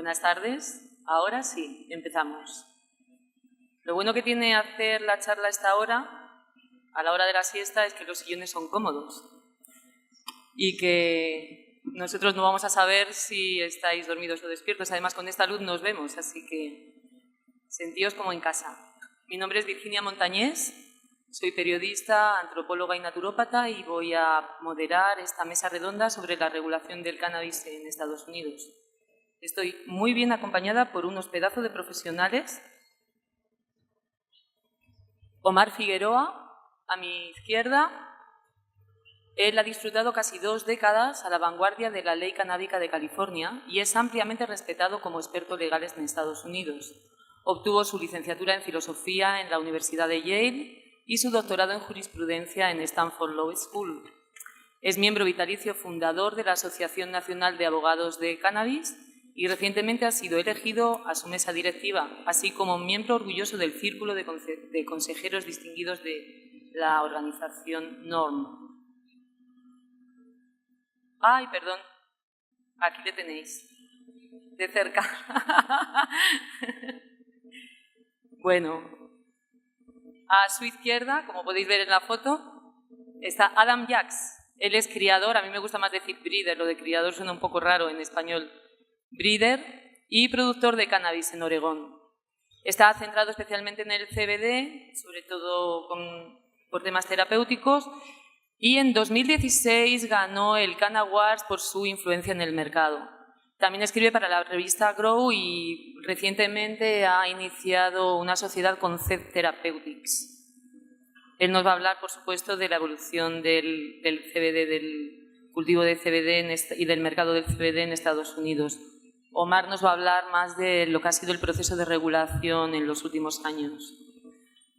Buenas tardes. Ahora sí, empezamos. Lo bueno que tiene hacer la charla a esta hora, a la hora de la siesta, es que los sillones son cómodos y que nosotros no vamos a saber si estáis dormidos o despiertos. Además, con esta luz nos vemos, así que sentíos como en casa. Mi nombre es Virginia Montañés, soy periodista, antropóloga y naturópata y voy a moderar esta mesa redonda sobre la regulación del cannabis en Estados Unidos. Estoy muy bien acompañada por unos pedazos de profesionales. Omar Figueroa, a mi izquierda. Él ha disfrutado casi 2 décadas a la vanguardia de la ley canábica de California y es ampliamente respetado como experto legal en Estados Unidos. Obtuvo su licenciatura en Filosofía en la Universidad de Yale y su doctorado en Jurisprudencia en Stanford Law School. Es miembro vitalicio fundador de la Asociación Nacional de Abogados de Cannabis y recientemente ha sido elegido a su mesa directiva, así como miembro orgulloso del Círculo de Consejeros Distinguidos de la organización NORM. Ay, perdón, aquí le tenéis, de cerca. Bueno, a su izquierda, como podéis ver en la foto, está Adam Jacks. Él es criador, a mí me gusta más decir breeder, lo de criador suena un poco raro en español. Breeder y productor de cannabis en Oregón. Está centrado especialmente en el CBD, sobre todo por temas terapéuticos, y en 2016 ganó el Cann Awards por su influencia en el mercado. También escribe para la revista Grow y recientemente ha iniciado una sociedad con Zed Therapeutics. Él nos va a hablar, por supuesto, de la evolución del CBD, del cultivo de CBD y del mercado del CBD en Estados Unidos. Omar nos va a hablar más de lo que ha sido el proceso de regulación en los últimos años.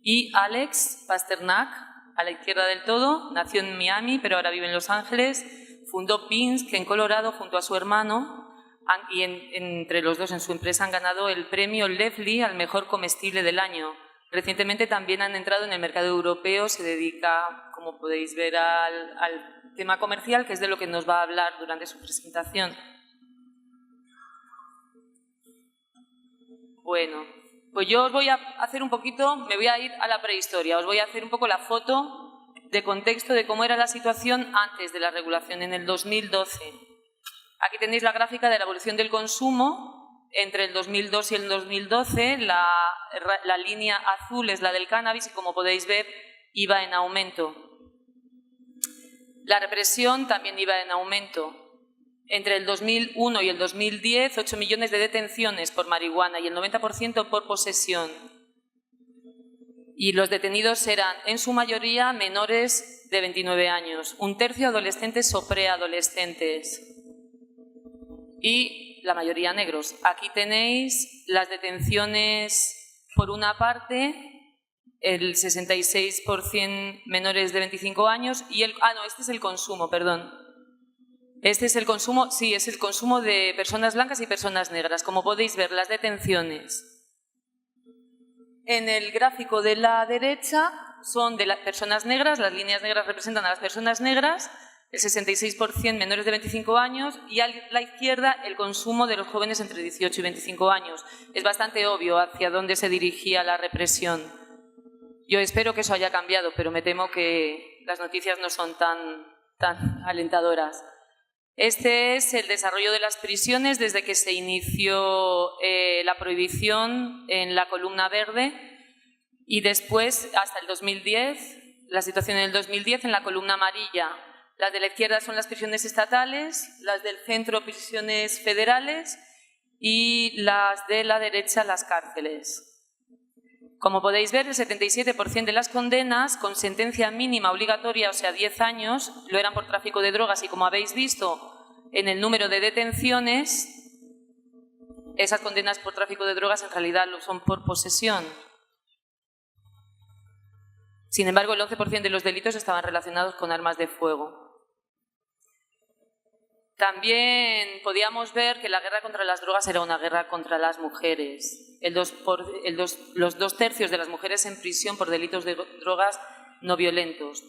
Y Alex Pasternak, a la izquierda del todo, nació en Miami, pero ahora vive en Los Ángeles, fundó Pinsk en Colorado junto a su hermano y entre los dos en su empresa han ganado el premio Levy al mejor comestible del año. Recientemente también han entrado en el mercado europeo, se dedica, como podéis ver, al tema comercial, que es de lo que nos va a hablar durante su presentación. Bueno, pues yo os voy a hacer un poquito, me voy a ir a la prehistoria, os voy a hacer un poco la foto de contexto de cómo era la situación antes de la regulación, en el 2012. Aquí tenéis la gráfica de la evolución del consumo entre el 2002 y el 2012, la línea azul es la del cannabis y como podéis ver iba en aumento. La represión también iba en aumento. Entre el 2001 y el 2010, 8 millones de detenciones por marihuana y el 90% por posesión. Y los detenidos eran, en su mayoría, menores de 29 años, 1/3 adolescentes o preadolescentes y la mayoría negros. Aquí tenéis las detenciones, por una parte, el 66% menores de 25 años y este es el consumo, perdón. Este es el consumo, sí, es el consumo de personas blancas y personas negras. Como podéis ver, las detenciones en el gráfico de la derecha son de las personas negras, las líneas negras representan a las personas negras, el 66% menores de 25 años y a la izquierda el consumo de los jóvenes entre 18 y 25 años. Es bastante obvio hacia dónde se dirigía la represión. Yo espero que eso haya cambiado, pero me temo que las noticias no son tan alentadoras. Este es el desarrollo de las prisiones desde que se inició la prohibición en la columna verde y después hasta el 2010, la situación en el 2010 en la columna amarilla. Las de la izquierda son las prisiones estatales, las del centro prisiones federales y las de la derecha las cárceles. Como podéis ver, el 77% de las condenas con sentencia mínima obligatoria, o sea, 10 años, lo eran por tráfico de drogas y como habéis visto en el número de detenciones, esas condenas por tráfico de drogas en realidad lo son por posesión. Sin embargo, el 11% de los delitos estaban relacionados con armas de fuego. También podíamos ver que la guerra contra las drogas era una guerra contra las mujeres. Los 2/3 de las mujeres en prisión por delitos de drogas no violentos.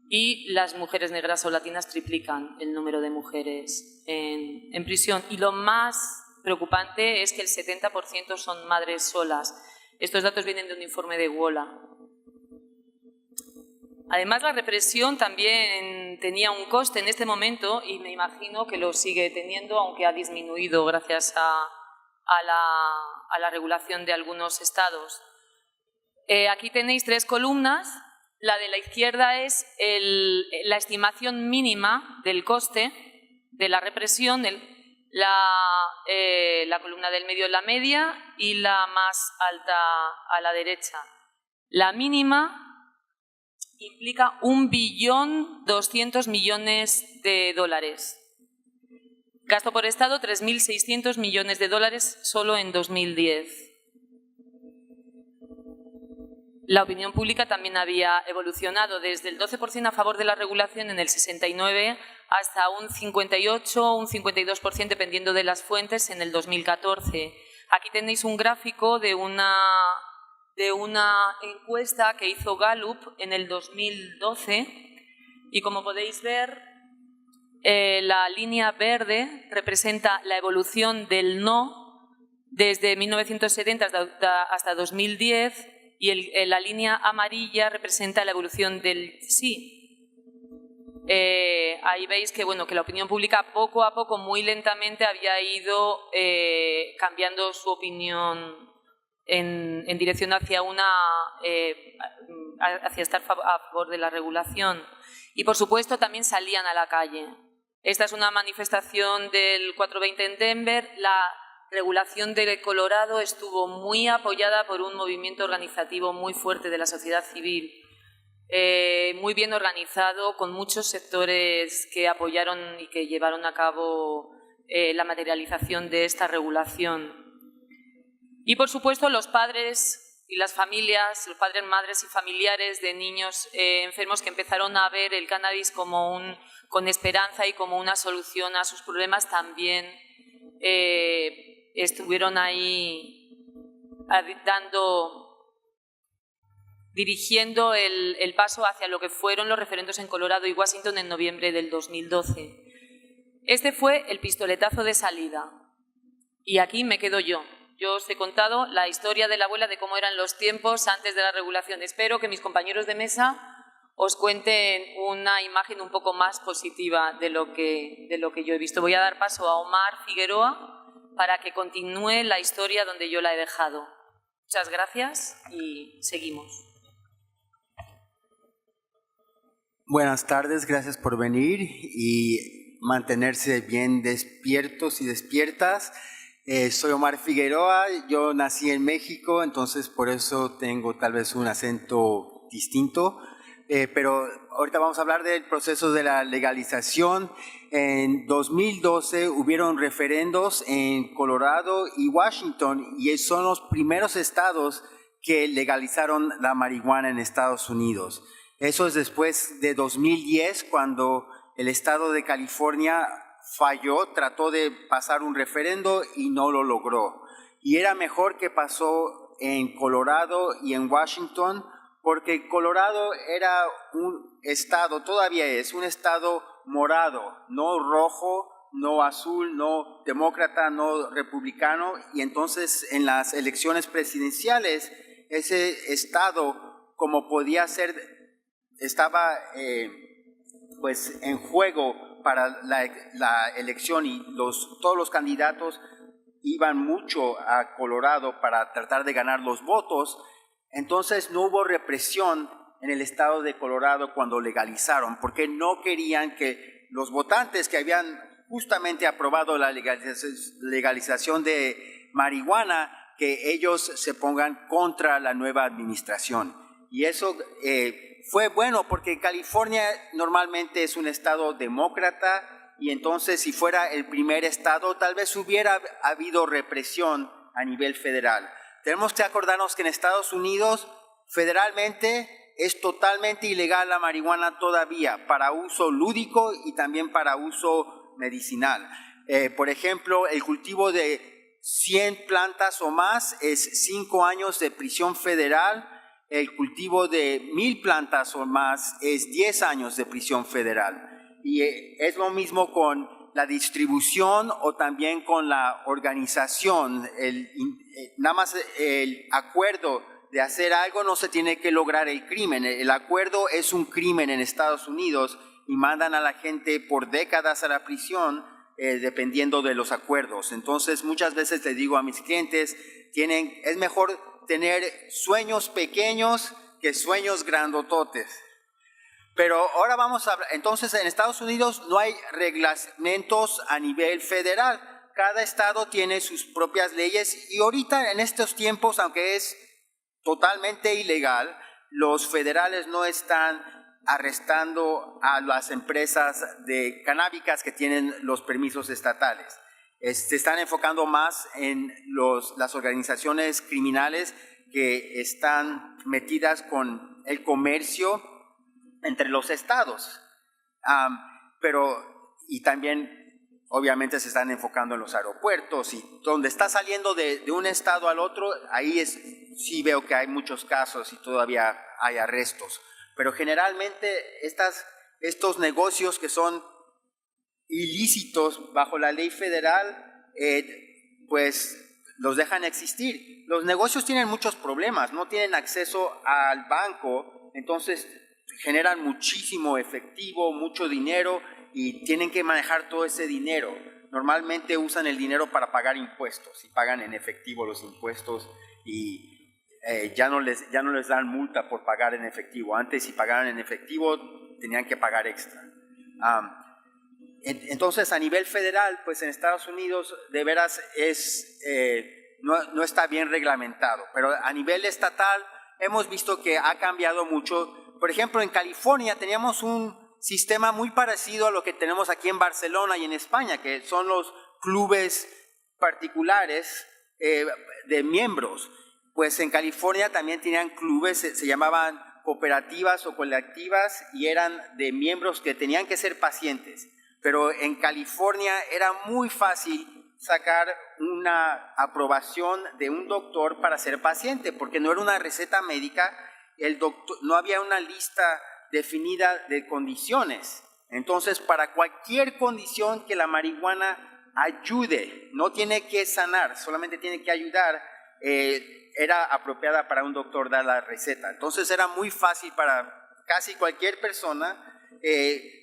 Y las mujeres negras o latinas triplican el número de mujeres en prisión. Y lo más preocupante es que el 70% son madres solas. Estos datos vienen de un informe de WOLA. Además, la represión también tenía un coste en este momento y me imagino que lo sigue teniendo, aunque ha disminuido gracias a la regulación de algunos estados. Aquí tenéis 3 columnas. La de la izquierda es la estimación mínima del coste de la represión, la columna del medio es la media y la más alta a la derecha. La mínima implica 1.200 billones de dólares. Gasto por Estado, 3.600 millones de dólares solo en 2010. La opinión pública también había evolucionado desde el 12% a favor de la regulación en el 69 hasta un 58 o un 52% dependiendo de las fuentes en el 2014. Aquí tenéis un gráfico de una encuesta que hizo Gallup en el 2012 y como podéis ver la línea verde representa la evolución del no desde 1970 hasta 2010 y la línea amarilla representa la evolución del sí. Ahí veis que, bueno, que la opinión pública poco a poco, muy lentamente, había ido cambiando su opinión en dirección hacia hacia estar a favor de la regulación. Y, por supuesto, también salían a la calle. Esta es una manifestación del 420 en Denver. La regulación de Colorado estuvo muy apoyada por un movimiento organizativo muy fuerte de la sociedad civil, muy bien organizado, con muchos sectores que apoyaron y que llevaron a cabo la materialización de esta regulación. Y, por supuesto, los padres y las familias, los padres, madres y familiares de niños enfermos que empezaron a ver el cannabis con esperanza y como una solución a sus problemas también estuvieron ahí dirigiendo el paso hacia lo que fueron los referendos en Colorado y Washington en noviembre del 2012. Este fue el pistoletazo de salida. Y aquí me quedo yo. Yo os he contado la historia de la abuela de cómo eran los tiempos antes de la regulación. Espero que mis compañeros de mesa os cuenten una imagen un poco más positiva de lo que yo he visto. Voy a dar paso a Omar Figueroa para que continúe la historia donde yo la he dejado. Muchas gracias y seguimos. Buenas tardes, gracias por venir y mantenerse bien despiertos y despiertas. Soy Omar Figueroa, yo nací en México, entonces por eso tengo tal vez un acento distinto, pero ahorita vamos a hablar del proceso de la legalización. En 2012 hubieron referendos en Colorado y Washington y son los primeros estados que legalizaron la marihuana en Estados Unidos. Eso es después de 2010, cuando el estado de California falló, trató de pasar un referendo y no lo logró. Y era mejor que pasó en Colorado y en Washington, porque Colorado era un estado, todavía es un estado morado, no rojo, no azul, no demócrata, no republicano, y entonces en las elecciones presidenciales ese estado, como podía ser, estaba pues en juego para la elección y todos los candidatos iban mucho a Colorado para tratar de ganar los votos. Entonces no hubo represión en el estado de Colorado cuando legalizaron, porque no querían que los votantes que habían justamente aprobado la legalización de marihuana, que ellos se pongan contra la nueva administración. Y eso fue bueno porque California normalmente es un estado demócrata y entonces si fuera el primer estado tal vez hubiera habido represión a nivel federal. Tenemos que acordarnos que en Estados Unidos federalmente es totalmente ilegal la marihuana todavía para uso lúdico y también para uso medicinal. Por ejemplo, el cultivo de 100 plantas o más es 5 años de prisión federal. El cultivo de 1000 plantas o más es 10 años de prisión federal. Y es lo mismo con la distribución o también con la organización. Nada más el acuerdo de hacer algo no se tiene que lograr el crimen. El acuerdo es un crimen en Estados Unidos y mandan a la gente por décadas a la prisión dependiendo de los acuerdos. Entonces muchas veces les digo a mis clientes, es mejor tener sueños pequeños que sueños grandototes. Pero ahora vamos a hablar, entonces en Estados Unidos no hay reglamentos a nivel federal. Cada estado tiene sus propias leyes y ahorita en estos tiempos, aunque es totalmente ilegal, los federales no están arrestando a las empresas de canábicas que tienen los permisos estatales. Se están enfocando más en las organizaciones criminales que están metidas con el comercio entre los estados. Y también obviamente se están enfocando en los aeropuertos y donde está saliendo de un estado al otro, ahí sí veo que hay muchos casos y todavía hay arrestos. Pero generalmente estos negocios que son ilícitos bajo la ley federal, pues los dejan existir. Los negocios tienen muchos problemas, no tienen acceso al banco, entonces generan muchísimo efectivo, mucho dinero y tienen que manejar todo ese dinero. Normalmente usan el dinero para pagar impuestos y pagan en efectivo los impuestos y ya no les dan multa por pagar en efectivo. Antes, si pagaban en efectivo, tenían que pagar extra. Entonces, a nivel federal, pues en Estados Unidos de veras no está bien reglamentado, pero a nivel estatal hemos visto que ha cambiado mucho. Por ejemplo, en California teníamos un sistema muy parecido a lo que tenemos aquí en Barcelona y en España, que son los clubes particulares de miembros. Pues en California también tenían clubes, se llamaban cooperativas o colectivas y eran de miembros que tenían que ser pacientes. Pero en California era muy fácil sacar una aprobación de un doctor para ser paciente, porque no era una receta médica, no había una lista definida de condiciones. Entonces, para cualquier condición que la marihuana ayude, no tiene que sanar, solamente tiene que ayudar, era apropiada para un doctor dar la receta. Entonces era muy fácil para casi cualquier persona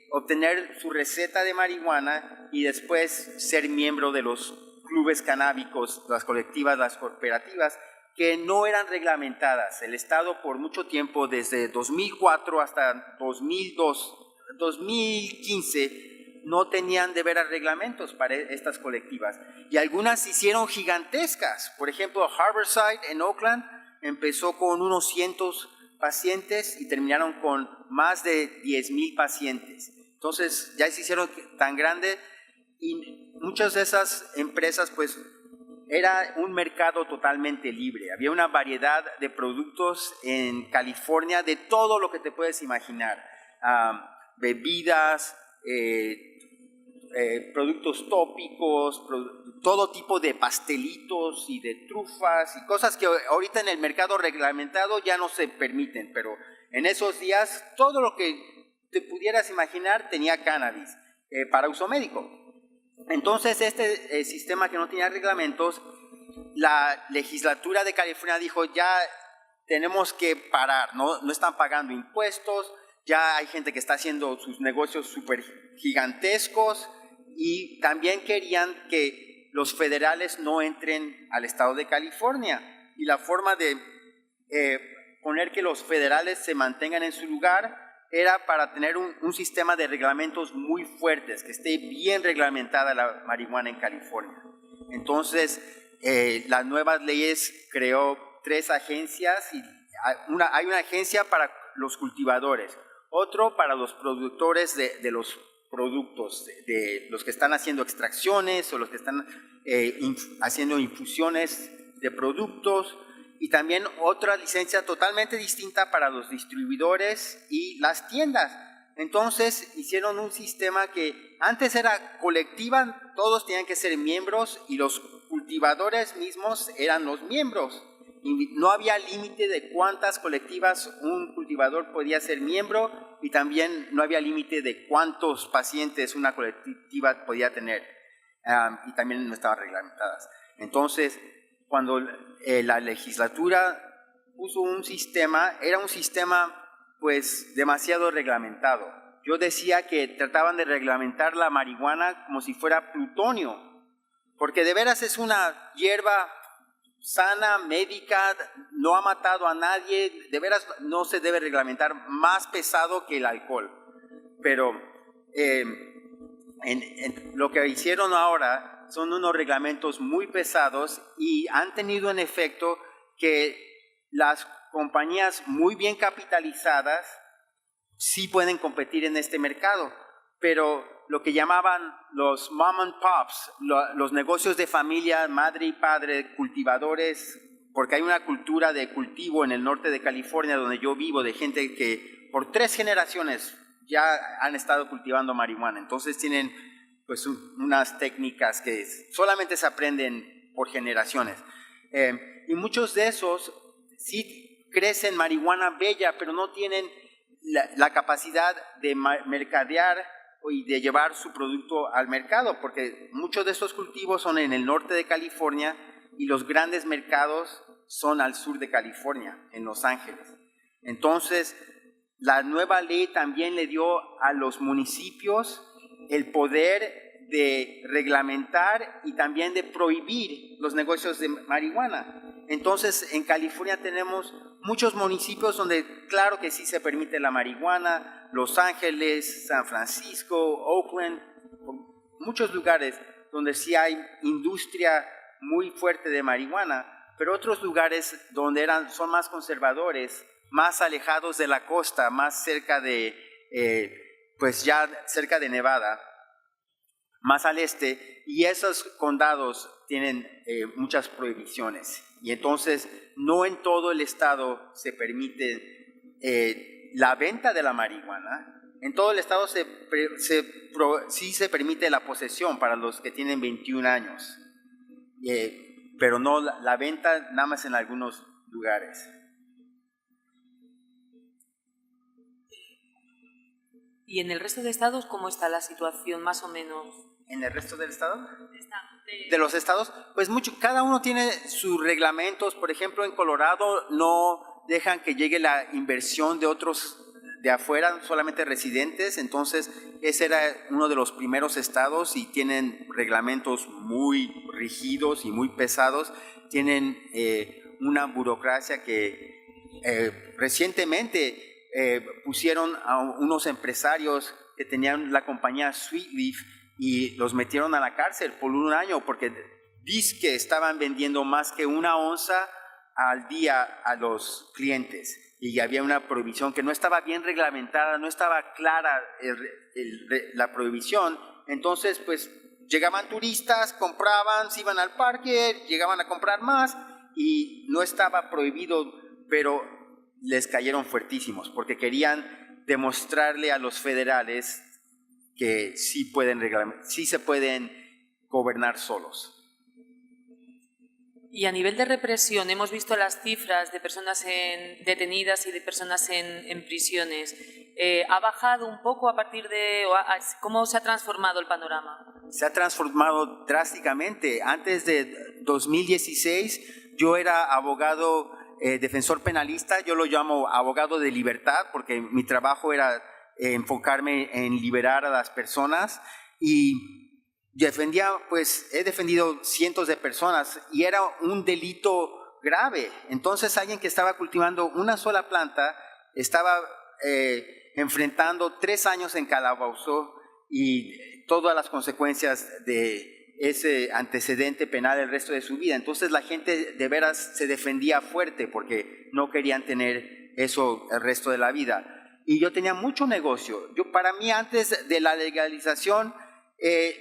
obtener su receta de marihuana y después ser miembro de los clubes canábicos, las colectivas, las cooperativas, que no eran reglamentadas. El Estado por mucho tiempo, desde 2004 hasta 2015, no tenían de veras reglamentos para estas colectivas. Y algunas se hicieron gigantescas. Por ejemplo, Harborside en Oakland empezó con unos cientos pacientes y terminaron con más de 10,000 pacientes. Entonces ya se hicieron tan grande y muchas de esas empresas pues era un mercado totalmente libre. Había una variedad de productos en California de todo lo que te puedes imaginar. Bebidas, productos tópicos, todo tipo de pastelitos y de trufas y cosas que ahorita en el mercado reglamentado ya no se permiten, pero en esos días todo lo que te pudieras imaginar tenía cannabis para uso médico. Entonces este sistema que no tenía reglamentos, la legislatura de California dijo ya tenemos que parar, no están pagando impuestos, ya hay gente que está haciendo sus negocios súper gigantescos y también querían que los federales no entren al estado de California. Y la forma de poner que los federales se mantengan en su lugar era para tener un sistema de reglamentos muy fuertes, que esté bien reglamentada la marihuana en California. Entonces, las nuevas leyes creó 3 agencias y hay una agencia para los cultivadores, otro para los productores de los productos, de los que están haciendo extracciones o los que están haciendo infusiones de productos, y también otra licencia totalmente distinta para los distribuidores y las tiendas. Entonces hicieron un sistema que antes era colectiva, todos tenían que ser miembros y los cultivadores mismos eran los miembros. no había límite de cuántas colectivas un cultivador podía ser miembro y también no había límite de cuántos pacientes una colectiva podía tener y también no estaban reglamentadas. Entonces, cuando la legislatura puso un sistema, era un sistema pues demasiado reglamentado. Yo decía que trataban de reglamentar la marihuana como si fuera plutonio, porque de veras es una hierba sana, médica, no ha matado a nadie, de veras no se debe reglamentar, más pesado que el alcohol. Pero lo que hicieron ahora son unos reglamentos muy pesados y han tenido en efecto que las compañías muy bien capitalizadas sí pueden competir en este mercado, pero lo que llamaban los mom and pops, los negocios de familia, madre y padre, cultivadores, porque hay una cultura de cultivo en el norte de California donde yo vivo, de gente que por 3 generaciones ya han estado cultivando marihuana. Entonces tienen pues unas técnicas que solamente se aprenden por generaciones. Y muchos de esos sí crecen marihuana bella, pero no tienen la capacidad de mercadear y de llevar su producto al mercado, porque muchos de estos cultivos son en el norte de California y los grandes mercados son al sur de California, en Los Ángeles. Entonces, la nueva ley también le dio a los municipios el poder de reglamentar y también de prohibir los negocios de marihuana. Entonces, en California tenemos muchos municipios donde claro que sí se permite la marihuana, Los Ángeles, San Francisco, Oakland, muchos lugares donde sí hay industria muy fuerte de marihuana, pero otros lugares donde son más conservadores, más alejados de la costa, más cerca de, pues ya cerca de Nevada, más al este, y esos condados tienen muchas prohibiciones. Y entonces no en todo el estado se permite la venta de la marihuana. En todo el estado sí se permite la posesión para los que tienen 21 años, pero no la venta nada más en algunos lugares. ¿Y en el resto de estados cómo está la situación, más o menos? ¿En el resto del estado? De los estados, pues cada uno tiene sus reglamentos. Por ejemplo, en Colorado no dejan que llegue la inversión de otros de afuera, solamente residentes. Entonces, ese era uno de los primeros estados y tienen reglamentos muy rígidos y muy pesados. Tienen una burocracia que recientemente pusieron a unos empresarios que tenían la compañía Sweet Leaf y los metieron a la cárcel por 1 año porque dizque estaban vendiendo más que 1 onza al día a los clientes y había una prohibición que no estaba bien reglamentada, no estaba clara la prohibición. Entonces pues llegaban turistas, compraban, se iban al parque, llegaban a comprar más y no estaba prohibido, pero les cayeron fuertísimos porque querían demostrarle a los federales que sí se pueden gobernar solos. Y a nivel de represión, hemos visto las cifras de personas detenidas y de personas en prisiones. ¿Ha bajado un poco a partir de cómo se ha transformado el panorama? Se ha transformado drásticamente. Antes de 2016 yo era abogado defensor penalista, yo lo llamo abogado de libertad porque mi trabajo era enfocarme en liberar a las personas y he defendido cientos de personas y era un delito grave. Entonces alguien que estaba cultivando una sola planta estaba enfrentando 3 años en calabozo y todas las consecuencias de ese antecedente penal el resto de su vida. Entonces la gente de veras se defendía fuerte porque no querían tener eso el resto de la vida. Y yo tenía mucho negocio. Para mí, antes de la legalización,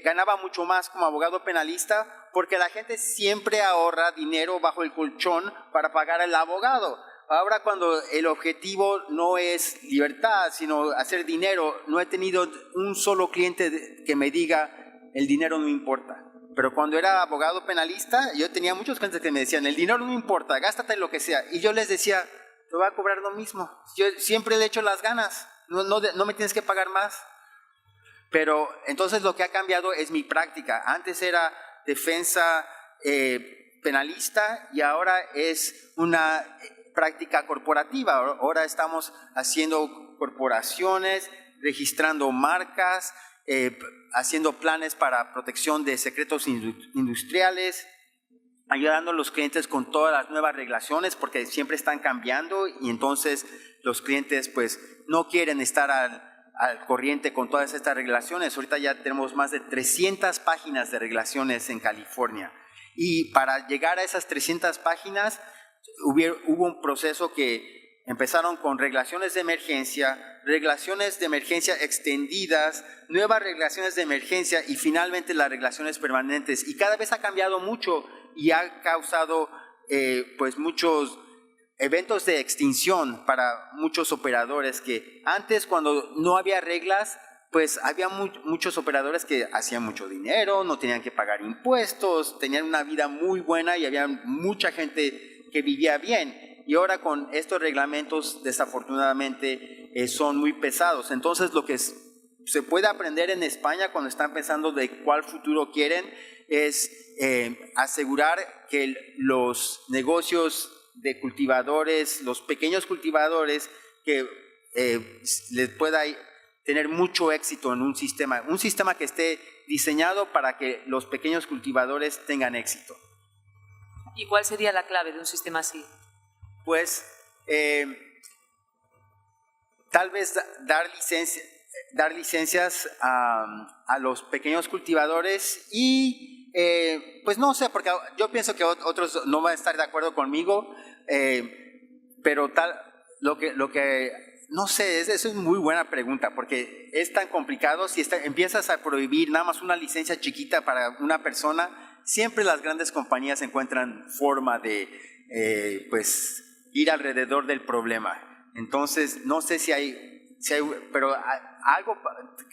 ganaba mucho más como abogado penalista porque la gente siempre ahorra dinero bajo el colchón para pagar al abogado. Ahora, cuando el objetivo no es libertad, sino hacer dinero, no he tenido un solo cliente que me diga, el dinero no importa. Pero cuando era abogado penalista, yo tenía muchos clientes que me decían, el dinero no importa, gástate lo que sea. Y yo les decía, te voy a cobrar lo mismo. Yo siempre le echo las ganas, no me tienes que pagar más. Pero entonces lo que ha cambiado es mi práctica. Antes era defensa penalista y ahora es una práctica corporativa. Ahora estamos haciendo corporaciones, registrando marcas, haciendo planes para protección de secretos industriales, ayudando a los clientes con todas las nuevas regulaciones porque siempre están cambiando y entonces los clientes pues no quieren estar al corriente con todas estas regulaciones. Ahorita ya tenemos más de 300 páginas de regulaciones en California y para llegar a esas 300 páginas hubo un proceso que empezaron con regulaciones de emergencia extendidas, nuevas regulaciones de emergencia y finalmente las regulaciones permanentes. Y cada vez ha cambiado mucho y ha causado pues muchos eventos de extinción para muchos operadores que antes cuando no había reglas, pues había muchos operadores que hacían mucho dinero, no tenían que pagar impuestos, tenían una vida muy buena y había mucha gente que vivía bien. Y ahora con estos reglamentos desafortunadamente son muy pesados. Entonces lo que se puede aprender en España cuando están pensando de cuál futuro quieren es asegurar que los negocios de cultivadores, los pequeños cultivadores, que les pueda tener mucho éxito en un sistema que esté diseñado para que los pequeños cultivadores tengan éxito. ¿Y cuál sería la clave de un sistema así? Pues tal vez dar licencias a los pequeños cultivadores y pues no sé, porque yo pienso que otros no van a estar de acuerdo conmigo, pero lo que no sé, esa es muy buena pregunta, porque es tan complicado. Si empiezas a prohibir nada más una licencia chiquita para una persona, siempre las grandes compañías encuentran forma de pues ir alrededor del problema. Entonces no sé si hay pero algo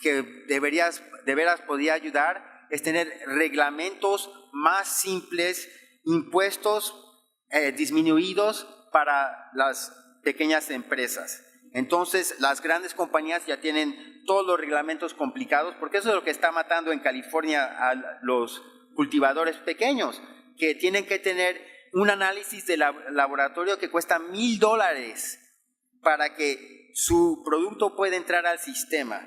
que de veras podría ayudar es tener reglamentos más simples, impuestos disminuidos para las pequeñas empresas. Entonces las grandes compañías ya tienen todos los reglamentos complicados, porque eso es lo que está matando en California a los cultivadores pequeños, que tienen que tener un análisis de laboratorio que cuesta $1,000 para que su producto pueda entrar al sistema.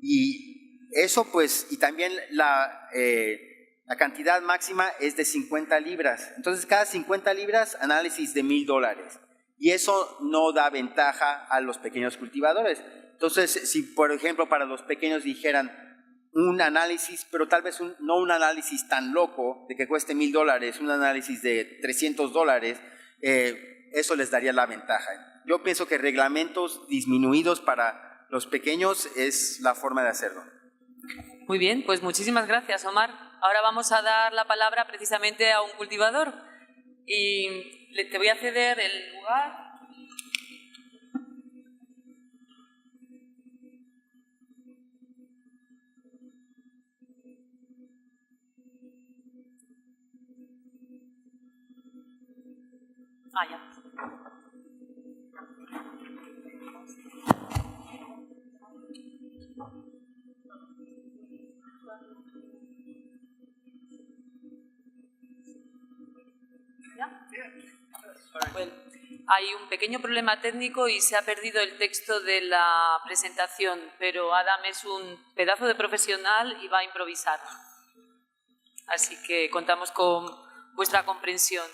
Y eso pues, y también la cantidad máxima es de 50 libras. Entonces cada 50 libras análisis de $1,000. Y eso no da ventaja a los pequeños cultivadores. Entonces, si por ejemplo para los pequeños dijeran un análisis, pero tal vez no un análisis tan loco de que cueste $1,000, un análisis de $300, eso les daría la ventaja. Yo pienso que reglamentos disminuidos para los pequeños es la forma de hacerlo. Muy bien, pues muchísimas gracias, Omar. Ahora vamos a dar la palabra precisamente a un cultivador y te voy a ceder el lugar. Ya. Bueno, hay un pequeño problema técnico y se ha perdido el texto de la presentación, pero Adam es un pedazo de profesional y va a improvisar. Así que contamos con vuestra comprensión.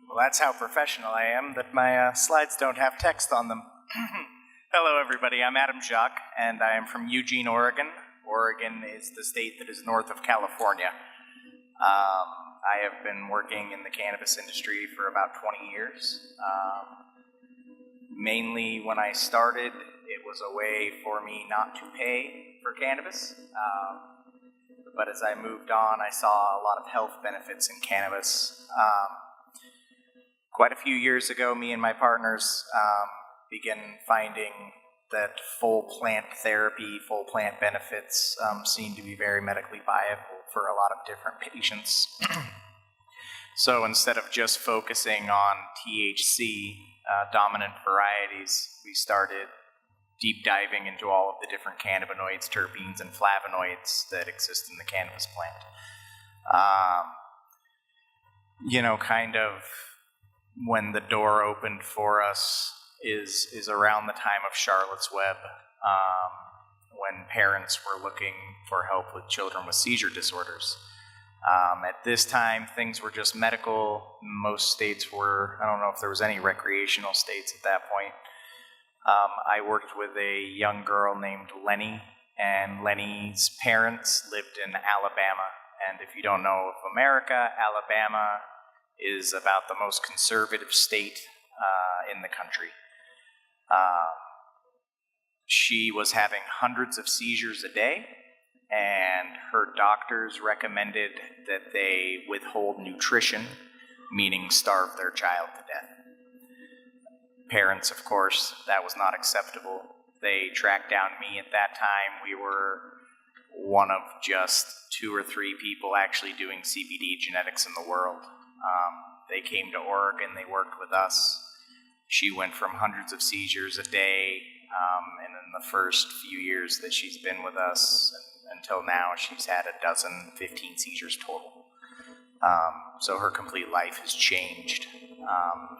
Well, that's how professional I am, that my slides don't have text on them. Hello, everybody. I'm Adam Jacques, and I am from Eugene, Oregon. Oregon is the state that is north of California. I have been working in the cannabis industry for about 20 years. Mainly when I started, it was a way for me not to pay for cannabis. But as I moved on, I saw a lot of health benefits in cannabis. Quite a few years ago, me and my partners began finding that full plant therapy, full plant benefits seem to be very medically viable for a lot of different patients. So instead of just focusing on THC dominant varieties, we started deep diving into all of the different cannabinoids, terpenes, and flavonoids that exist in the cannabis plant. Kind of when the door opened for us is around the time of Charlotte's Web, when parents were looking for help with children with seizure disorders. At this time, things were just medical. Most states were, I don't know if there was any recreational states at that point. I worked with a young girl named Lenny, and Lenny's parents lived in Alabama. And if you don't know of America, Alabama is about the most conservative state in the country. She was having hundreds of seizures a day, and her doctors recommended that they withhold nutrition, meaning starve their child to death. Parents, of course, that was not acceptable. They tracked down me at that time. We were one of just 2 or 3 people actually doing CBD genetics in the world. They came to Oregon, they worked with us. She went from hundreds of seizures a day, and in the first few years that she's been with us, until now, she's had 15 seizures total. So her complete life has changed,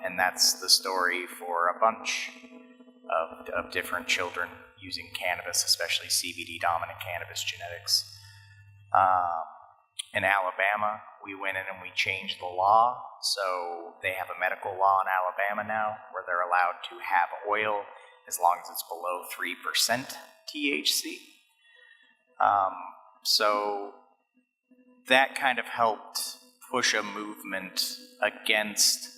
and that's the story for a bunch of different children using cannabis, especially CBD-dominant cannabis genetics. In Alabama, we went in and we changed the law, so they have a medical law in Alabama now where they're allowed to have oil as long as it's below 3% THC. So that kind of helped push a movement against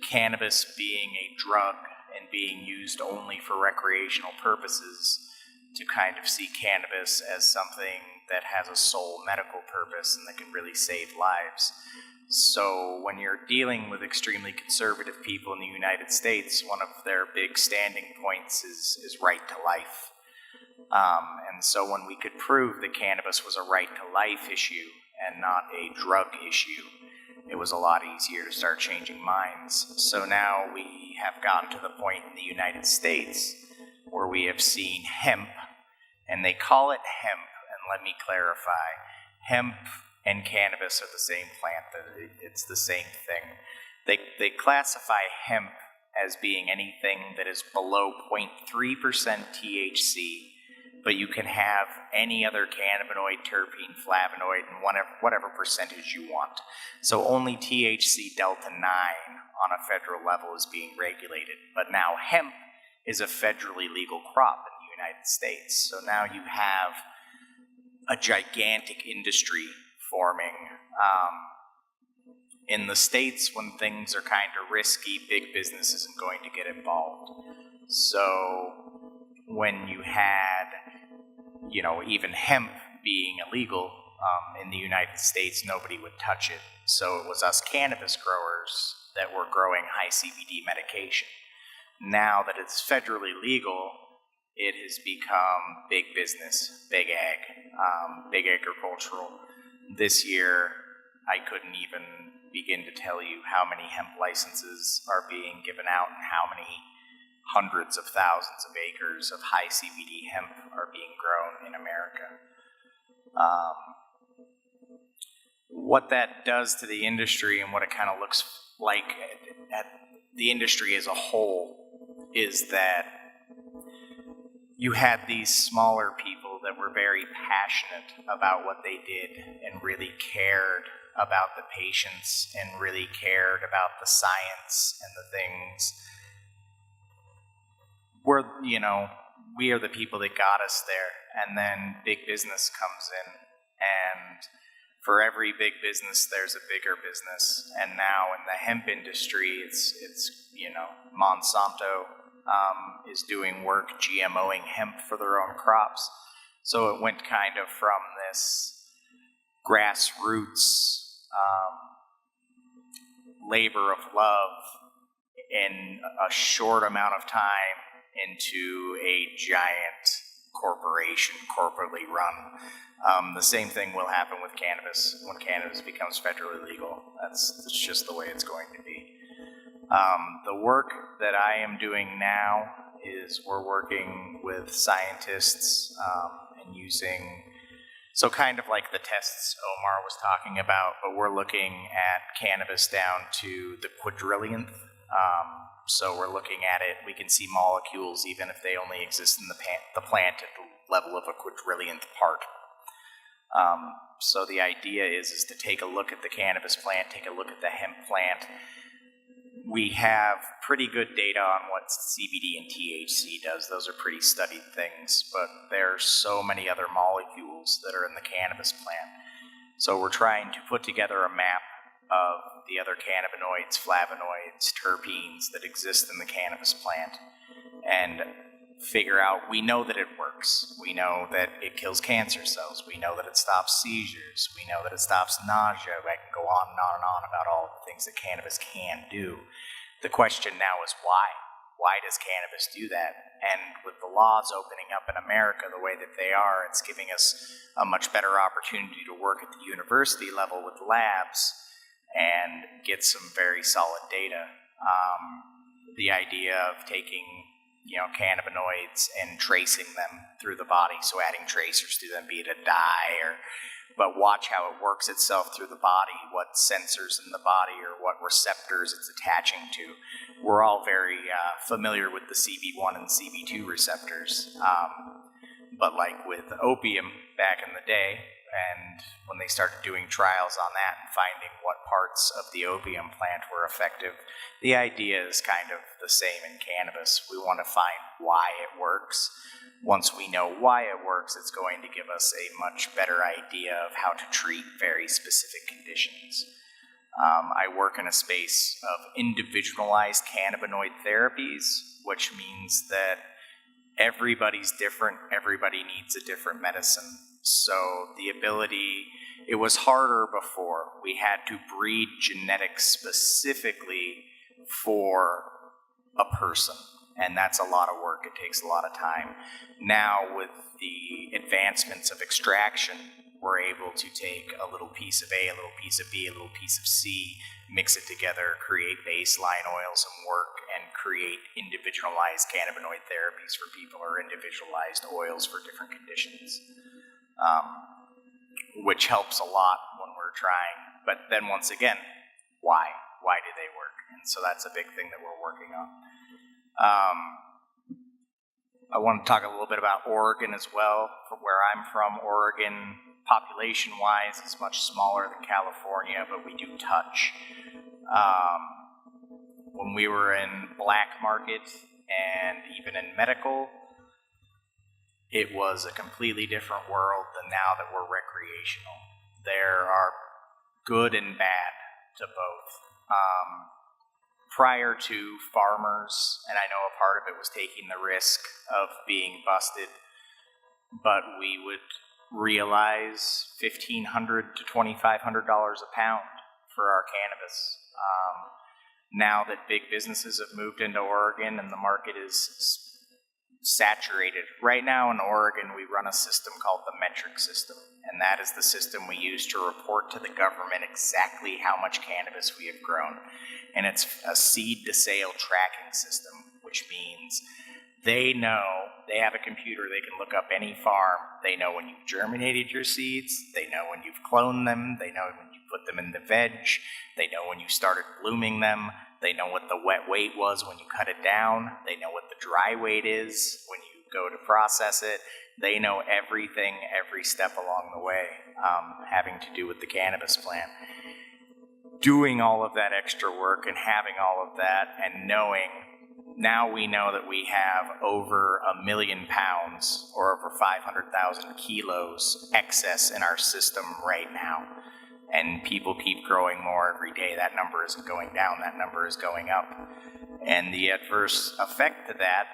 cannabis being a drug and being used only for recreational purposes, to kind of see cannabis as something that has a sole medical purpose and that can really save lives. So when you're dealing with extremely conservative people in the United States, one of their big standing points is right to life. And so when we could prove that cannabis was a right to life issue and not a drug issue, it was a lot easier to start changing minds. So now we have gotten to the point in the United States where we have seen hemp, and they call it hemp, and let me clarify, hemp and cannabis are the same plant, it's the same thing. They classify hemp as being anything that is below 0.3% THC, but you can have any other cannabinoid, terpene, flavonoid, and whatever percentage you want. So only THC Delta 9 on a federal level is being regulated. But now hemp is a federally legal crop in the United States. So now you have a gigantic industry forming. In the States, when things are kind of risky, big business isn't going to get involved. So when you had, even hemp being illegal in the United States, nobody would touch it. So it was us cannabis growers that were growing high CBD medication. Now that it's federally legal, it has become big business, big ag, big agricultural. This year, I couldn't even begin to tell you how many hemp licenses are being given out and how many hundreds of thousands of acres of high CBD hemp are being grown in America. What that does to the industry and what it kind of looks like at the industry as a whole is that you had these smaller people that were very passionate about what they did and really cared about the patients and really cared about the science and the things. We are the people that got us there, and then big business comes in, and for every big business there's a bigger business. And now in the hemp industry, it's Monsanto is doing work GMOing hemp for their own crops. So it went kind of from this grassroots labor of love in a short amount of time into a giant corporation, corporately run. The same thing will happen with cannabis when cannabis becomes federally legal. That's just the way it's going to be. The work that I am doing now is we're working with scientists and using, so kind of like the tests Omar was talking about, but we're looking at cannabis down to the quadrillionth. So we're looking at it, we can see molecules even if they only exist in the plant at the level of a quadrillionth part. So the idea is to take a look at the cannabis plant, take a look at the hemp plant. We have pretty good data on what CBD and THC does. Those are pretty studied things, but there are so many other molecules that are in the cannabis plant. So we're trying to put together a map of the other cannabinoids, flavonoids, terpenes that exist in the cannabis plant and figure out, we know that it works. We know that it kills cancer cells. We know that it stops seizures. We know that it stops nausea. I can go on and on and on about all the things that cannabis can do. The question now is why? Why does cannabis do that? And with the laws opening up in America the way that they are, it's giving us a much better opportunity to work at the university level with labs and get some very solid data. The idea of taking cannabinoids and tracing them through the body, so adding tracers to them, be it a dye but watch how it works itself through the body, what sensors in the body or what receptors it's attaching to. We're all very familiar with the CB1 and CB2 receptors, but like with opium back in the day, and when they started doing trials on that and finding what parts of the opium plant were effective, the idea is kind of the same in cannabis. We want to find why it works. Once we know why it works, it's going to give us a much better idea of how to treat very specific conditions. I work in a space of individualized cannabinoid therapies, which means that everybody's different, everybody needs a different medicine. So the ability, it was harder before. We had to breed genetics specifically for a person, and that's a lot of work. It takes a lot of time. Now with the advancements of extraction, we're able to take a little piece of A, a little piece of B, a little piece of C, mix it together, create baseline oils and work, and create individualized cannabinoid therapies for people or individualized oils for different conditions. Which helps a lot when we're trying. But then once again, why? Why do they work? And so that's a big thing that we're working on. I want to talk a little bit about Oregon as well. From where I'm from, Oregon, population-wise, is much smaller than California, but we do touch. When we were in black market and even in medical, it was a completely different world than now that we're recreational. There are good and bad to both. Prior to farmers, and I know a part of it was taking the risk of being busted, but we would realize $1,500 to $2,500 a pound for our cannabis. Now that big businesses have moved into Oregon and the market is saturated. Right now in Oregon, we run a system called the metric system, and that is the system we use to report to the government exactly how much cannabis we have grown. And it's a seed to sale tracking system, which means they know, they have a computer, they can look up any farm, they know when you've germinated your seeds, they know when you've cloned them, they know when you put them in the veg, they know when you started blooming them, they know what the wet weight was when you cut it down, they know what the dry weight is when you go to process it, they know everything, every step along the way, having to do with the cannabis plant. Doing all of that extra work and having all of that and knowing, now we know that we have over 1 million pounds or over 500,000 kilos excess in our system right now. And people keep growing more every day. That number isn't going down, that number is going up. And the adverse effect to that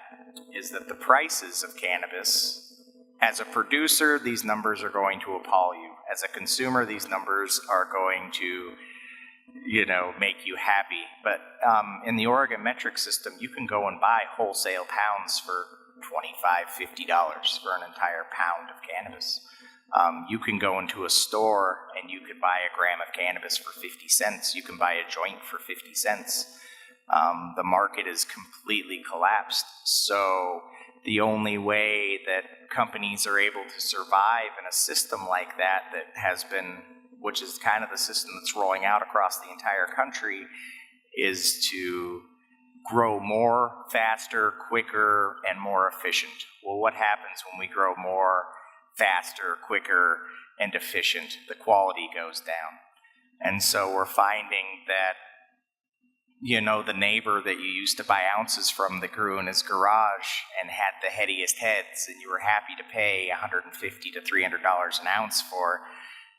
is that the prices of cannabis, as a producer, these numbers are going to appall you. As a consumer, these numbers are going to make you happy. But in the Oregon metric system, you can go and buy wholesale pounds for $25, $50 for an entire pound of cannabis. You can go into a store and you could buy a gram of cannabis for 50 cents. You can buy a joint for 50 cents. The market is completely collapsed. So the only way that companies are able to survive in a system like that has been, which is kind of the system that's rolling out across the entire country, is to grow more, faster, quicker, and more efficient. Well, what happens when we grow more, faster, quicker, and efficient? The quality goes down. And so we're finding that, the neighbor that you used to buy ounces from that grew in his garage and had the headiest heads, and you were happy to pay $150 to $300 an ounce for,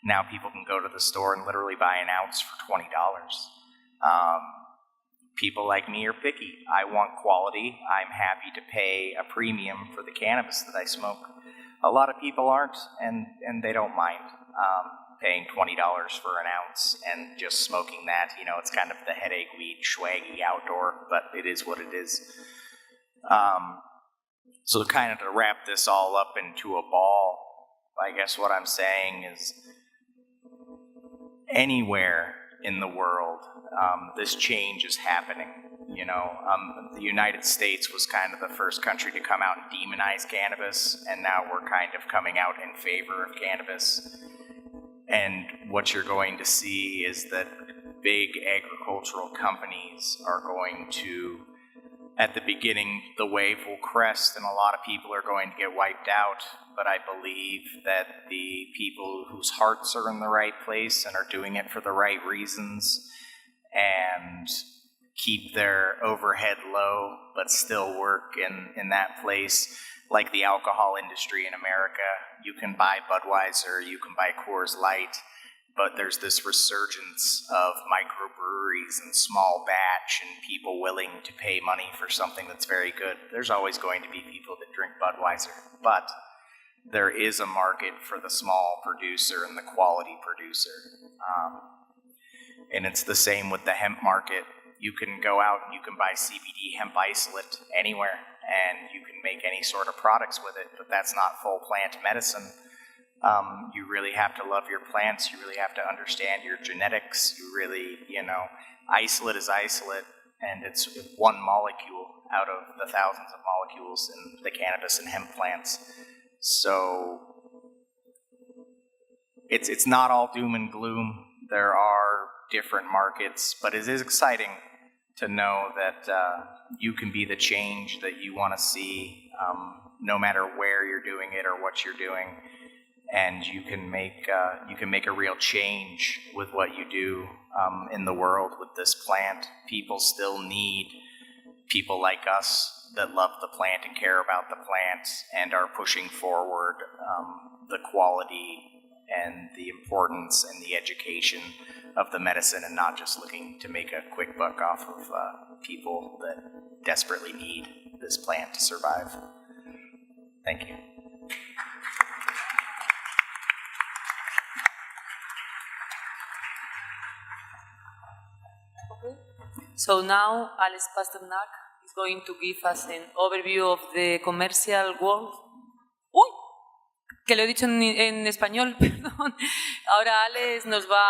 now people can go to the store and literally buy an ounce for $20. People like me are picky. I want quality. I'm happy to pay a premium for the cannabis that I smoke. A lot of people aren't, and they don't mind paying $20 for an ounce and just smoking that. It's kind of the headache weed, swaggy outdoor, but it is what it is. So kind of to wrap this all up into a ball, I guess what I'm saying is anywhere in the world, this change is happening. The United States was kind of the first country to come out and demonize cannabis, and now we're kind of coming out in favor of cannabis. And what you're going to see is that big agricultural companies are going to, at the beginning, the wave will crest and a lot of people are going to get wiped out. But I believe that the people whose hearts are in the right place and are doing it for the right reasons and keep their overhead low but still work in that place, like the alcohol industry in America. You can buy Budweiser, you can buy Coors Light, but there's this resurgence of microbreweries and small batch and people willing to pay money for something that's very good. There's always going to be people that drink Budweiser, but there is a market for the small producer and the quality producer. And it's the same with the hemp market. You can go out and you can buy CBD hemp isolate anywhere, and you can make any sort of products with it, but that's not full plant medicine. You really have to love your plants. You really have to understand your genetics. You really, isolate is isolate, and it's one molecule out of the thousands of molecules in the cannabis and hemp plants. So it's not all doom and gloom. There are different markets, but it is exciting to know that you can be the change that you want to see, no matter where you're doing it or what you're doing, and you can make a real change with what you do in the world with this plant. People still need people like us that love the plant and care about the plant and are pushing forward the quality and the importance and the education of the medicine, and not just looking to make a quick buck off of people that desperately need this plant to survive. Thank you. Okay. So now Alex Pasternak is going to give us an overview of the commercial world. ¡Uy! Que lo he dicho en español, perdón. Ahora Alex nos va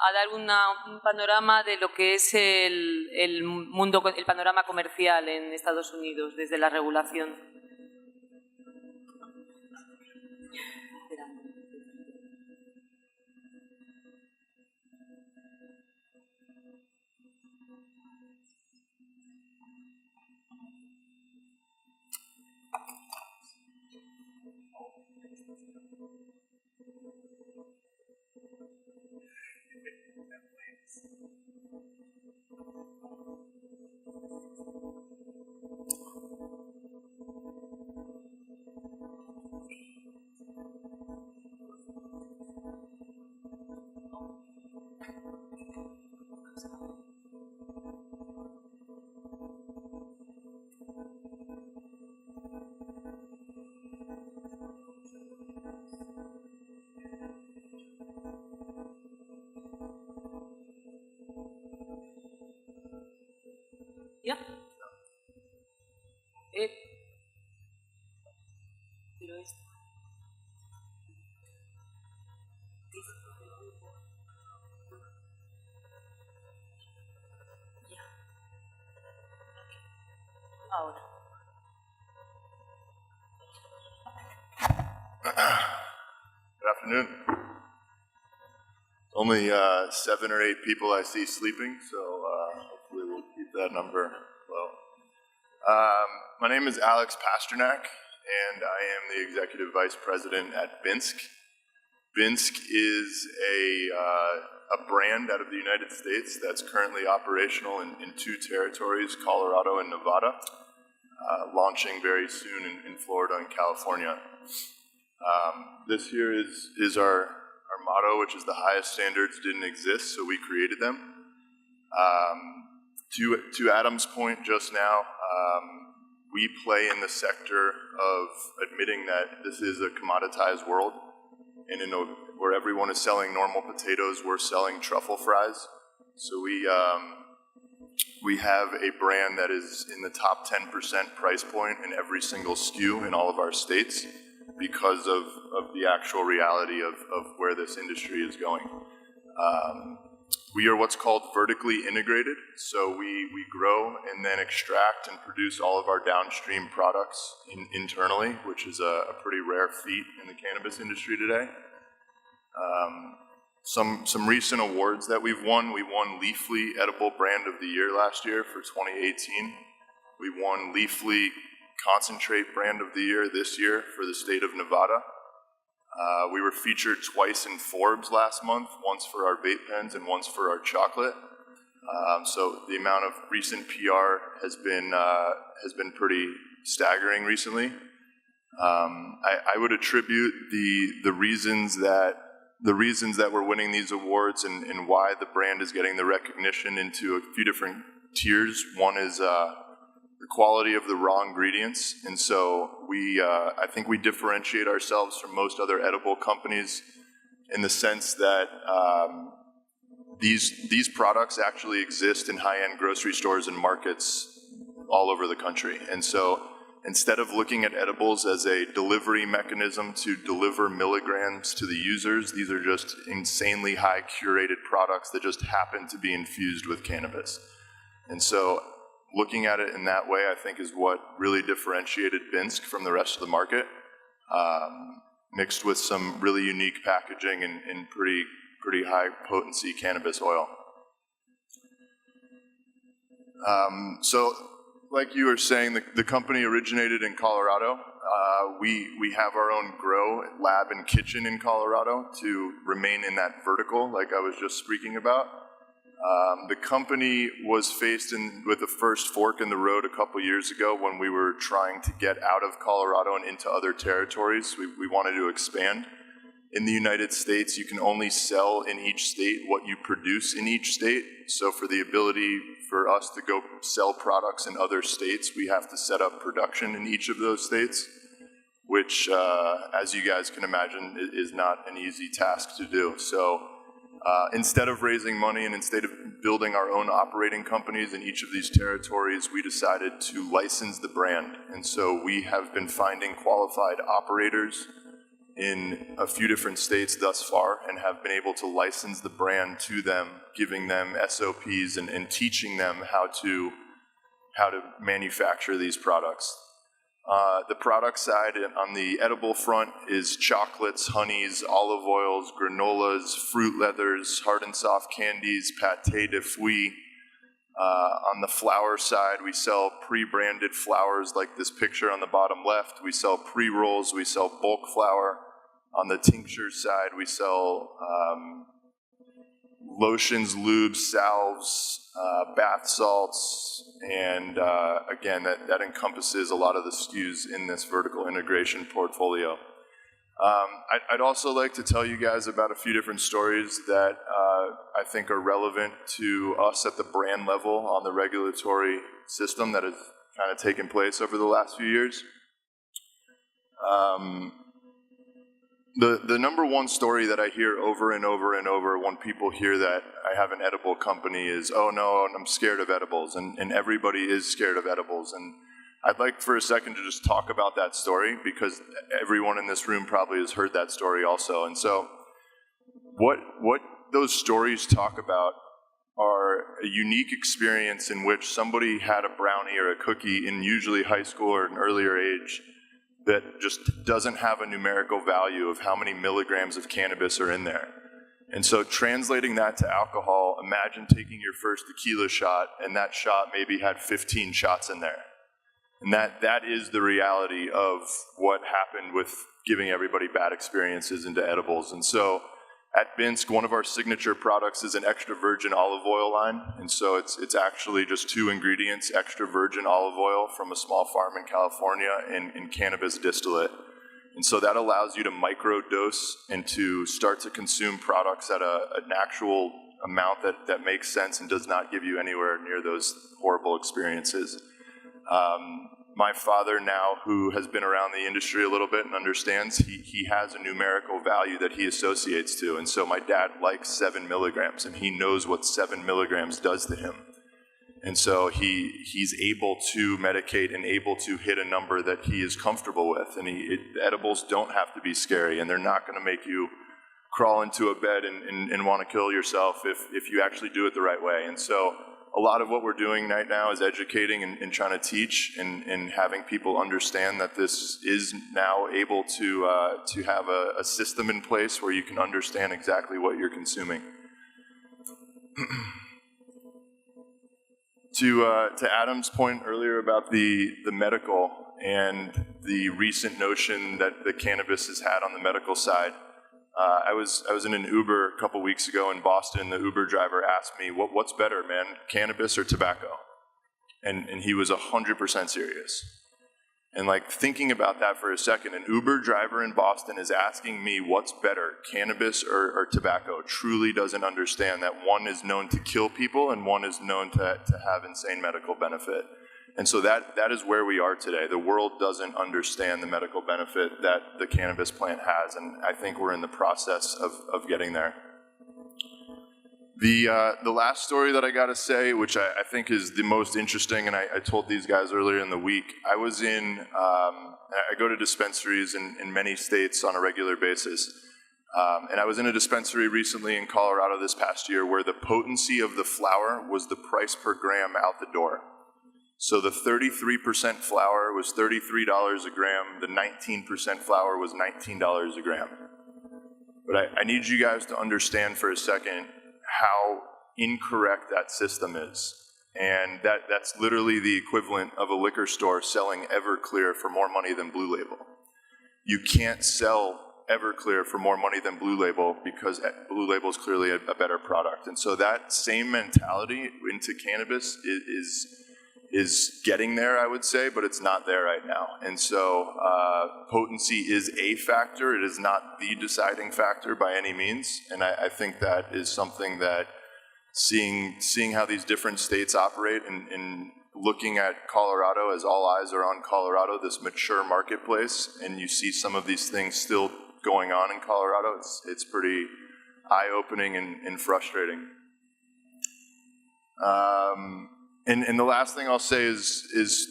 a dar un panorama de lo que es el mundo, el panorama comercial en Estados Unidos desde la regulación. Yeah. Pero esta. Ya. Ahora. Good afternoon. Only 7 or 8 people I see sleeping, so hopefully we'll keep that number low. My name is Alex Pasternak, and I am the Executive Vice President at Binsk. Binsk is a brand out of the United States that's currently operational in 2 territories, Colorado and Nevada, launching very soon in Florida and California. This here is our motto, which is the highest standards didn't exist, so we created them. To Adam's point just now, we play in the sector of admitting that this is a commoditized world, and where everyone is selling normal potatoes, we're selling truffle fries. So we have a brand that is in the top 10% price point in every single SKU in all of our states, because of the actual reality of where this industry is going. We are what's called vertically integrated, so we grow and then extract and produce all of our downstream products internally, which is a pretty rare feat in the cannabis industry today. Some recent awards that we've won: we won Leafly Edible Brand of the Year last year for 2018. We won Leafly Concentrate Brand of the Year this year for the state of Nevada. We were featured twice in Forbes last month, once for our vape pens and once for our chocolate. So the amount of recent PR has been pretty staggering recently. I would attribute the reasons that we're winning these awards and why the brand is getting the recognition into a few different tiers. One is the quality of the raw ingredients, and so I think we differentiate ourselves from most other edible companies in the sense that these products actually exist in high-end grocery stores and markets all over the country. And so instead of looking at edibles as a delivery mechanism to deliver milligrams to the users, these are just insanely high curated products that just happen to be infused with cannabis. And so looking at it in that way, I think, is what really differentiated Binsk from the rest of the market, mixed with some really unique packaging and pretty high potency cannabis oil. So, like you were saying, the company originated in Colorado. We have our own grow lab and kitchen in Colorado to remain in that vertical, like I was just speaking about. The company was faced with the first fork in the road a couple years ago when we were trying to get out of Colorado and into other territories. We wanted to expand. In the United States, you can only sell in each state what you produce in each state. So for the ability for us to go sell products in other states, we have to set up production in each of those states, which, as you guys can imagine, is not an easy task to do. So instead of raising money and instead of building our own operating companies in each of these territories, we decided to license the brand. And so we have been finding qualified operators in a few different states thus far and have been able to license the brand to them, giving them SOPs and teaching them how to manufacture these products. The product side on the edible front is chocolates, honeys, olive oils, granolas, fruit leathers, hard and soft candies, pâté de fruits. On the flower side, we sell pre-branded flowers like this picture on the bottom left. We sell pre-rolls, we sell bulk flour. On the tincture side, we sell lotions, lubes, salves, bath salts, and again, that encompasses a lot of the SKUs in this vertical integration portfolio. I'd also like to tell you guys about a few different stories that I think are relevant to us at the brand level on the regulatory system that has kind of taken place over the last few years. The number one story that I hear over and over and over when people hear that I have an edible company is, oh no, I'm scared of edibles, and everybody is scared of edibles. And I'd like for a second to just talk about that story, because everyone in this room probably has heard that story also. And so what those stories talk about are a unique experience in which somebody had a brownie or a cookie in usually high school or an earlier age that just doesn't have a numerical value of how many milligrams of cannabis are in there. And so translating that to alcohol, imagine taking your first tequila shot, and that shot maybe had 15 shots in there. And that is the reality of what happened with giving everybody bad experiences into edibles. And so at Binsk, one of our signature products is an extra virgin olive oil line. And so it's actually just 2 ingredients, extra virgin olive oil from a small farm in California and cannabis distillate. And so that allows you to microdose and to start to consume products at an actual amount that makes sense and does not give you anywhere near those horrible experiences. My father now, who has been around the industry a little bit and understands, he has a numerical value that he associates to. And so my dad likes 7 milligrams, and he knows what 7 milligrams does to him. And so he's able to medicate and able to hit a number that he is comfortable with. And edibles don't have to be scary, and they're not going to make you crawl into a bed and want to kill yourself if you actually do it the right way. And so a lot of what we're doing right now is educating and trying to teach and having people understand that this is now able to have a system in place where you can understand exactly what you're consuming. To Adam's point earlier about the medical and the recent notion that the cannabis has had on the medical side, I was in an Uber a couple weeks ago in Boston. The Uber driver asked me, what's better, man, cannabis or tobacco? And he was 100% serious. And like thinking about that for a second, an Uber driver in Boston is asking me what's better, cannabis or tobacco, truly doesn't understand that one is known to kill people and one is known to have insane medical benefit. And so that is where we are today. The world doesn't understand the medical benefit that the cannabis plant has, and I think we're in the process of getting there. The last story that I got to say, which I think is the most interesting, and I told these guys earlier in the week, I go to dispensaries in many states on a regular basis. And I was in a dispensary recently in Colorado this past year where the potency of the flower was the price per gram out the door. So the 33% flour was $33 a gram, the 19% flour was $19 a gram. But I need you guys to understand for a second how incorrect that system is. And that's literally the equivalent of a liquor store selling Everclear for more money than Blue Label. You can't sell Everclear for more money than Blue Label because Blue Label is clearly a better product. And so that same mentality into cannabis is getting there, I would say, but it's not there right now. And so potency is a factor. It is not the deciding factor by any means. And I think that is something that seeing how these different states operate and looking at Colorado as all eyes are on Colorado, this mature marketplace, and you see some of these things still going on in Colorado, it's pretty eye-opening and frustrating. And the last thing I'll say is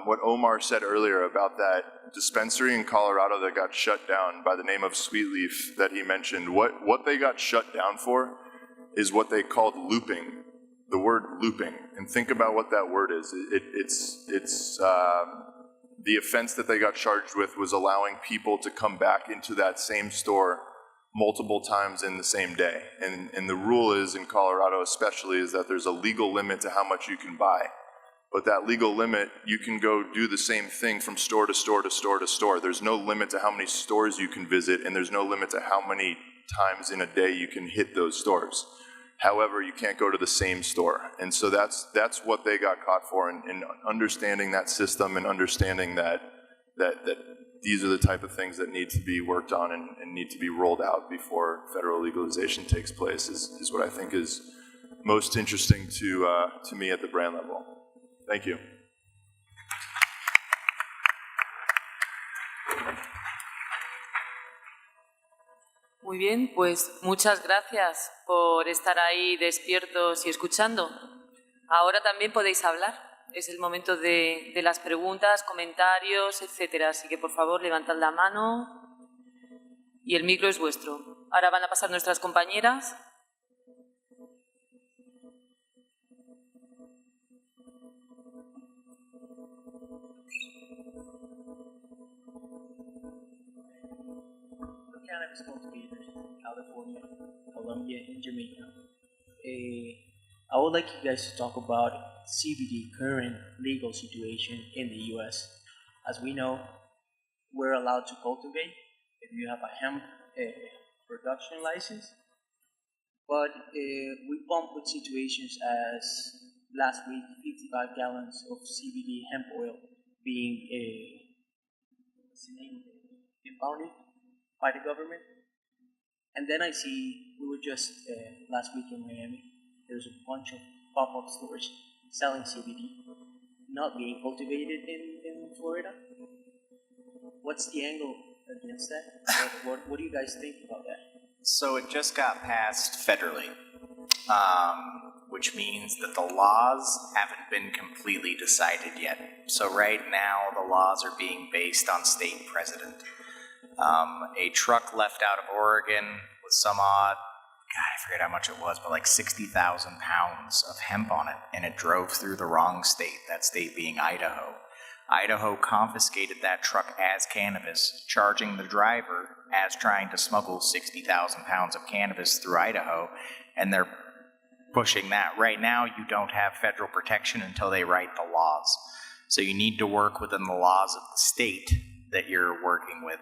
what Omar said earlier about that dispensary in Colorado that got shut down by the name of Sweet Leaf that he mentioned. What they got shut down for is what they called looping, the word looping. And think about what that word is. It's the offense that they got charged with was allowing people to come back into that same store multiple times in the same day. And the rule is, in Colorado especially, is that there's a legal limit to how much you can buy. But that legal limit, you can go do the same thing from store to store to store to store. There's no limit to how many stores you can visit, and there's no limit to how many times in a day you can hit those stores. However, you can't go to the same store. And so that's what they got caught for, and understanding that system and understanding that these are the type of things that need to be worked on and need to be rolled out before federal legalization takes place is what I think is most interesting to me at the brand level. Thank you. Muy bien, pues muchas gracias por estar ahí despiertos y escuchando. Ahora también podéis hablar. Es el momento de las preguntas, comentarios, etcétera. Así que por favor levantad la mano y el micro es vuestro. Ahora van a pasar nuestras compañeras. Cannabis cultivators, California, Colombia, and Jamaica. I would like you guys to talk about CBD current legal situation in the U.S. As we know, we're allowed to cultivate if you have a hemp production license, but we bump with situations as last week 55 gallons of CBD hemp oil being what's the name? Impounded by the government. And then I see, we were just last week in Miami, there's a bunch of pop-up stores selling CBD, not being cultivated in Florida. What's the angle against that? What do you guys think about that? So it just got passed federally, which means that the laws haven't been completely decided yet. So right now, the laws are being based on state precedent. A truck left out of Oregon with some odd, God, I forget how much it was, but like 60,000 pounds of hemp on it, and it drove through the wrong state, that state being Idaho. Idaho confiscated that truck as cannabis, charging the driver as trying to smuggle 60,000 pounds of cannabis through Idaho, and they're pushing that. Right now, you don't have federal protection until they write the laws. So you need to work within the laws of the state that you're working with.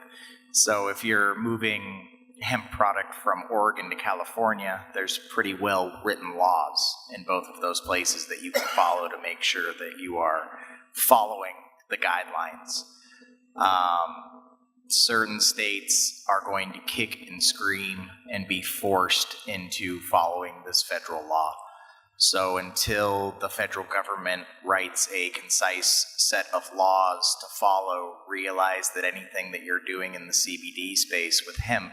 So if you're moving hemp product from Oregon to California, there's pretty well written laws in both of those places that you can follow to make sure that you are following the guidelines. Certain states are going to kick and scream and be forced into following this federal law. So until the federal government writes a concise set of laws to follow, realize that anything that you're doing in the CBD space with hemp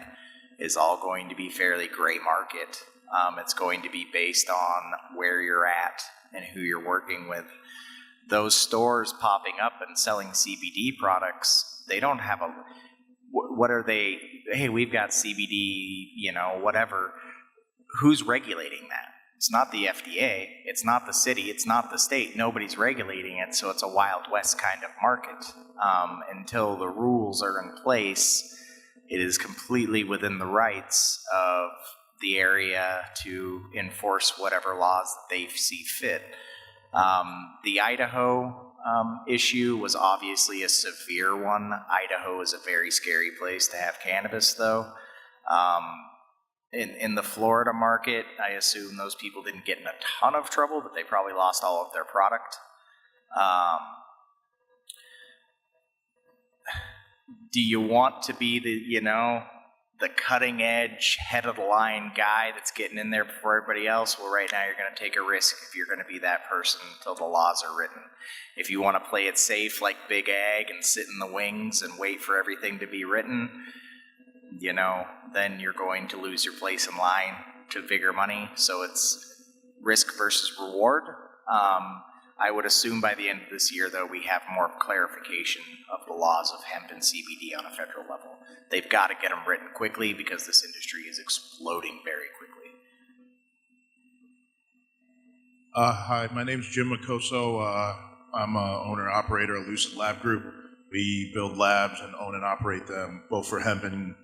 is all going to be fairly gray market. It's going to be based on where you're at and who you're working with. Those stores popping up and selling CBD products, they don't have a, what are they, hey, we've got CBD, whatever. Who's regulating that? It's not the FDA, it's not the city, it's not the state. Nobody's regulating it, so it's a Wild West kind of market. Until the rules are in place, it is completely within the rights of the area to enforce whatever laws that they see fit. The Idaho issue was obviously a severe one. Idaho is a very scary place to have cannabis, though. In the Florida market, I assume those people didn't get in a ton of trouble, but they probably lost all of their product. Do you want to be the cutting edge, head of the line guy that's getting in there before everybody else? Well, right now you're going to take a risk if you're going to be that person until the laws are written. If you want to play it safe like Big Ag and sit in the wings and wait for everything to be written, then you're going to lose your place in line to bigger money. So it's risk versus reward. I would assume by the end of this year, though, we have more clarification of the laws of hemp and CBD on a federal level. They've got to get them written quickly because this industry is exploding very quickly. Hi, my name's Jim Macoso. I'm an owner-operator of Lucid Lab Group. We build labs and own and operate them, both for hemp and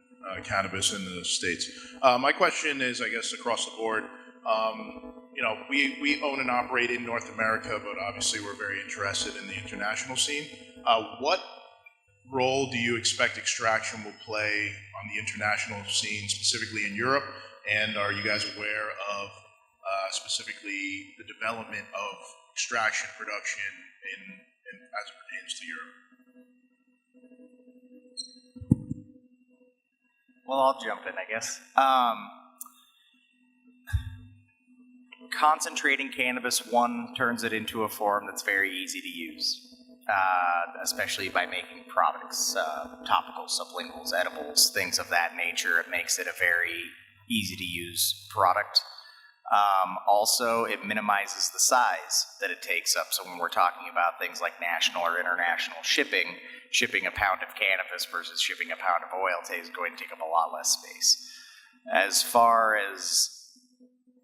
cannabis in the States. My question is, I guess, across the board. We own and operate in North America, but obviously we're very interested in the international scene. What role do you expect extraction will play on the international scene, specifically in Europe? And are you guys aware of specifically the development of extraction production as it pertains to Europe? Well, I'll jump in, I guess. Concentrating cannabis, one, turns it into a form that's very easy to use. especially by making products, topical, sublinguals, edibles, things of that nature. It makes it a very easy to use product. Also, it minimizes the size that it takes up. So when we're talking about things like national or international shipping a pound of cannabis versus shipping a pound of oil is going to take up a lot less space. As far as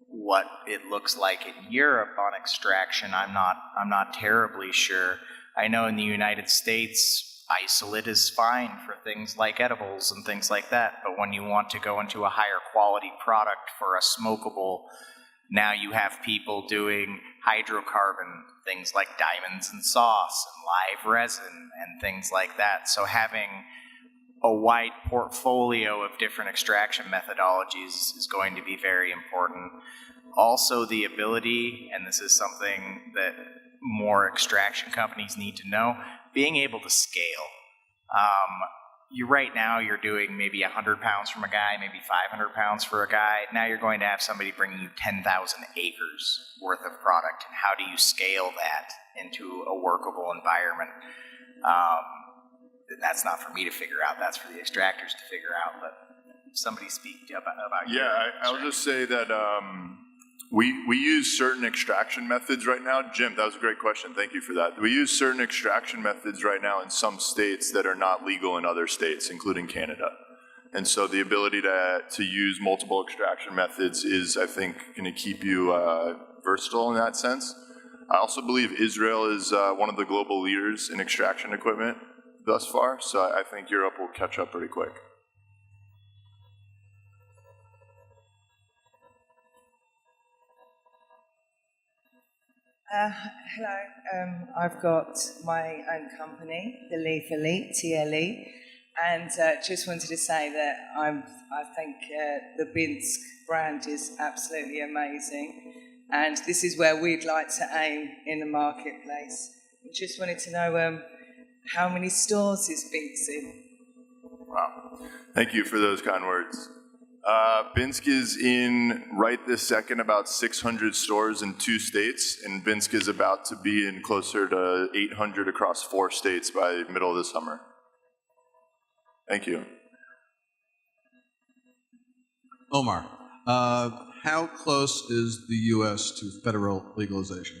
what it looks like in Europe on extraction, I'm not terribly sure. I know in the United States, isolate is fine for things like edibles and things like that, but when you want to go into a higher quality product for a smokable, now you have people doing hydrocarbon, things like diamonds and sauce and live resin and things like that. So having a wide portfolio of different extraction methodologies is going to be very important. Also, the ability, and this is something that more extraction companies need to know, being able to scale. Right now you're doing maybe 100 pounds from a guy, maybe 500 pounds for a guy. Now you're going to have somebody bringing you 10,000 acres worth of product. And how do you scale that into a workable environment? That's not for me to figure out. That's for the extractors to figure out. But somebody speak about Yeah, I'll just say that we use certain extraction methods right now. Jim, that was a great question. Thank you for that. We use certain extraction methods right now in some states that are not legal in other states, including Canada. And so the ability to use multiple extraction methods is, I think, going to keep you versatile in that sense. I also believe Israel is one of the global leaders in extraction equipment thus far, so I think Europe will catch up pretty quick. Hello, I've got my own company, the Leaf Elite, TLE, and just wanted to say that I think the Binsk brand is absolutely amazing, and this is where we'd like to aim in the marketplace. Just wanted to know how many stores is Binsk in? Wow. Thank you for those kind words. Binsk is in, right this second, about 600 stores in 2 states, and Binsk is about to be in closer to 800 across 4 states by the middle of the summer. Thank you. Omar, how close is the U.S. to federal legalization?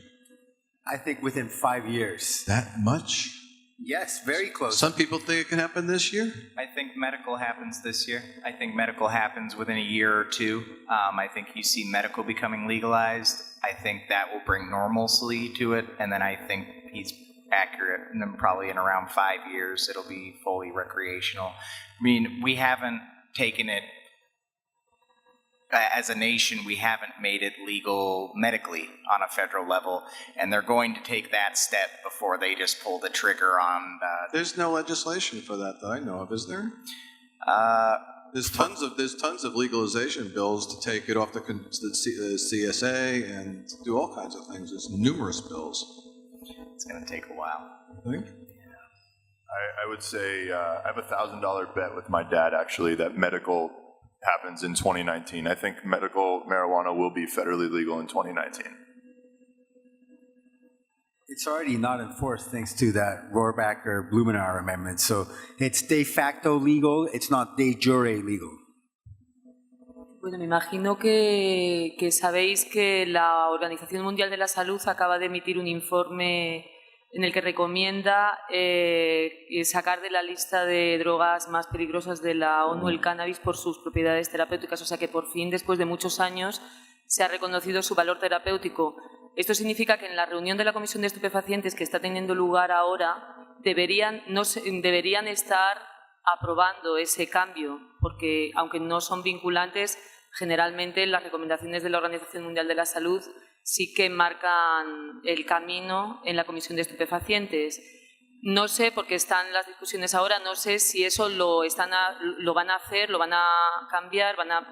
I think within 5 years. That much? Yes, very close. Some people think it can happen this year? I think medical happens this year. I think medical happens within a year or two. I think you see medical becoming legalized. I think that will bring normalcy to it. And then I think he's accurate. And then probably in around 5 years, it'll be fully recreational. I mean, we haven't taken it, as a nation, we haven't made it legal medically on a federal level, and they're going to take that step before they just pull the trigger on. There's no legislation for that that I know of, is there? There's tons of legalization bills to take it off the CSA and do all kinds of things. There's numerous bills. It's going to take a while. I think. I would say I have a $1,000 bet with my dad, actually, that medical happens in 2019. I think medical marijuana will be federally legal in 2019. It's already not enforced thanks to that Rohrabacher-Blumenauer amendment. So it's de facto legal, it's not de jure legal. Bueno, me imagino que sabéis que la Organización Mundial de la Salud acaba de emitir un informe en el que recomienda sacar de la lista de drogas más peligrosas de la ONU el cannabis por sus propiedades terapéuticas. O sea que por fin, después de muchos años, se ha reconocido su valor terapéutico. Esto significa que en la reunión de la Comisión de Estupefacientes que está teniendo lugar ahora deberían estar aprobando ese cambio, porque aunque no son vinculantes, generalmente las recomendaciones de la Organización Mundial de la Salud sí que marcan el camino en la Comisión de Estupefacientes. No sé, porque están las discusiones ahora, no sé si eso lo van a hacer, lo van a cambiar, van a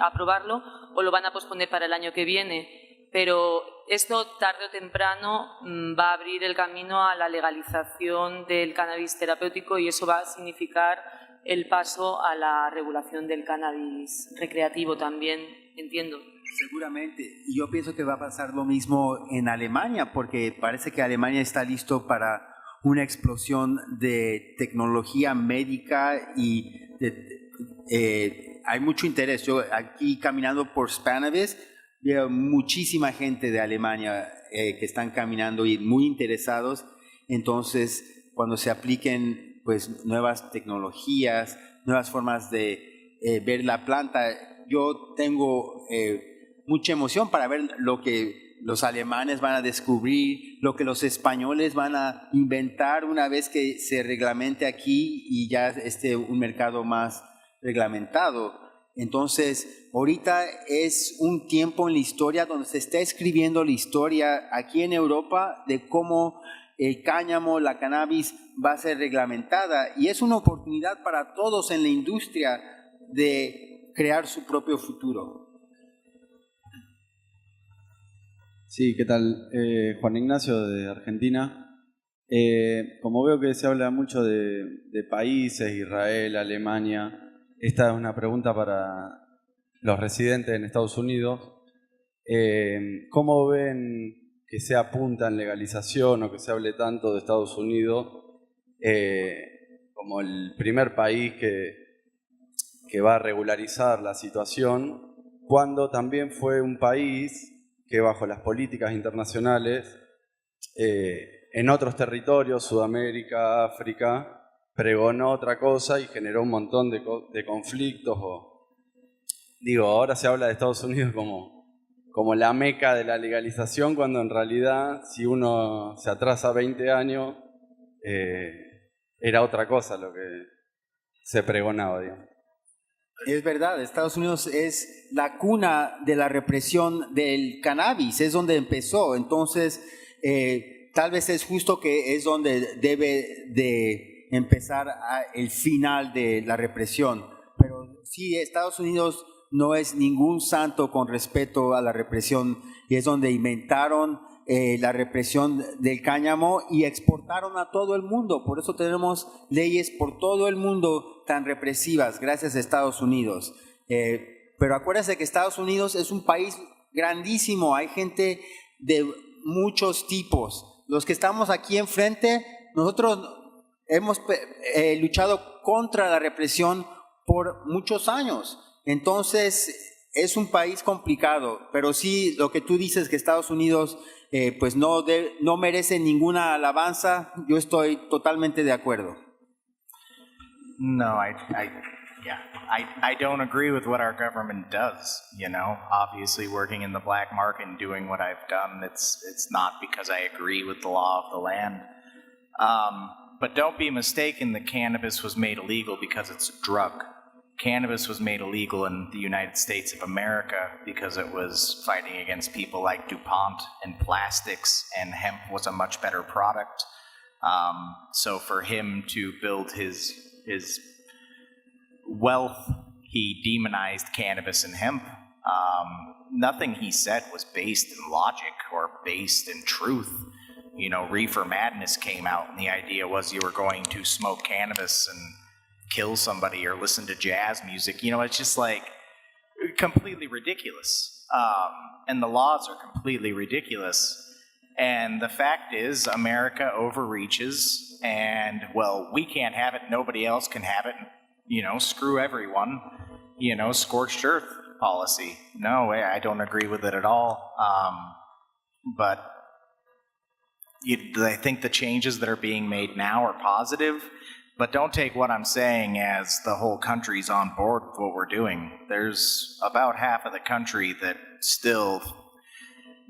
aprobarlo o lo van a posponer para el año que viene. Pero esto tarde o temprano va a abrir el camino a la legalización del cannabis terapéutico y eso va a significar el paso a la regulación del cannabis recreativo también, entiendo. Seguramente. Y yo pienso que va a pasar lo mismo en Alemania, porque parece que Alemania está listo para una explosión de tecnología médica y hay mucho interés. Yo aquí caminando por Spanavis veo muchísima gente de Alemania que están caminando y muy interesados. Entonces, cuando se apliquen pues nuevas tecnologías, nuevas formas de ver la planta, yo tengo mucha emoción para ver lo que los alemanes van a descubrir, lo que los españoles van a inventar una vez que se reglamente aquí y ya esté un mercado más reglamentado. Entonces, ahorita es un tiempo en la historia donde se está escribiendo la historia aquí en Europa de cómo el cáñamo, la cannabis va a ser reglamentada, y es una oportunidad para todos en la industria de crear su propio futuro. Sí, ¿qué tal? Juan Ignacio de Argentina. Como veo que se habla mucho de países, Israel, Alemania, esta es una pregunta para los residentes en Estados Unidos. ¿Cómo ven que se apunta en legalización o que se hable tanto de Estados Unidos como el primer país que va a regularizar la situación, cuando también fue un país que bajo las políticas internacionales en otros territorios, Sudamérica, África, pregonó otra cosa y generó un montón de conflictos? Digo, ahora se habla de Estados Unidos como la meca de la legalización, cuando en realidad, si uno se atrasa 20 años, era otra cosa lo que se pregonaba, digamos. Es verdad, Estados Unidos es la cuna de la represión del cannabis, es donde empezó. Entonces, tal vez es justo que es donde debe de empezar el final de la represión. Pero sí, Estados Unidos no es ningún santo con respecto a la represión, y es donde inventaron la represión del cáñamo y exportaron a todo el mundo. Por eso tenemos leyes por todo el mundo tan represivas, gracias a Estados Unidos. Pero acuérdense que Estados Unidos es un país grandísimo, hay gente de muchos tipos. Los que estamos aquí enfrente, nosotros hemos luchado contra la represión por muchos años. Entonces, es un país complicado, pero sí, lo que tú dices, que Estados Unidos pues no merece ninguna alabanza, yo estoy totalmente de acuerdo. No, I don't agree with what our government does. You know, obviously working in the black market and doing what I've done, it's not because I agree with the law of the land. But don't be mistaken that cannabis was made illegal because it's a drug. Cannabis was made illegal in the United States of America because it was fighting against people like DuPont and plastics, and hemp was a much better product. So for him to build his wealth, he demonized cannabis and hemp. Nothing he said was based in logic or based in truth. You know, Reefer Madness came out, and the idea was you were going to smoke cannabis and kill somebody or listen to jazz music. You know, it's just like completely ridiculous. And the laws are completely ridiculous. And the fact is, America overreaches, and, well, we can't have it, nobody else can have it. You know, screw everyone. You know, scorched earth policy. No, I don't agree with it at all. But I think the changes that are being made now are positive. But don't take what I'm saying as the whole country's on board with what we're doing. There's about half of the country that still,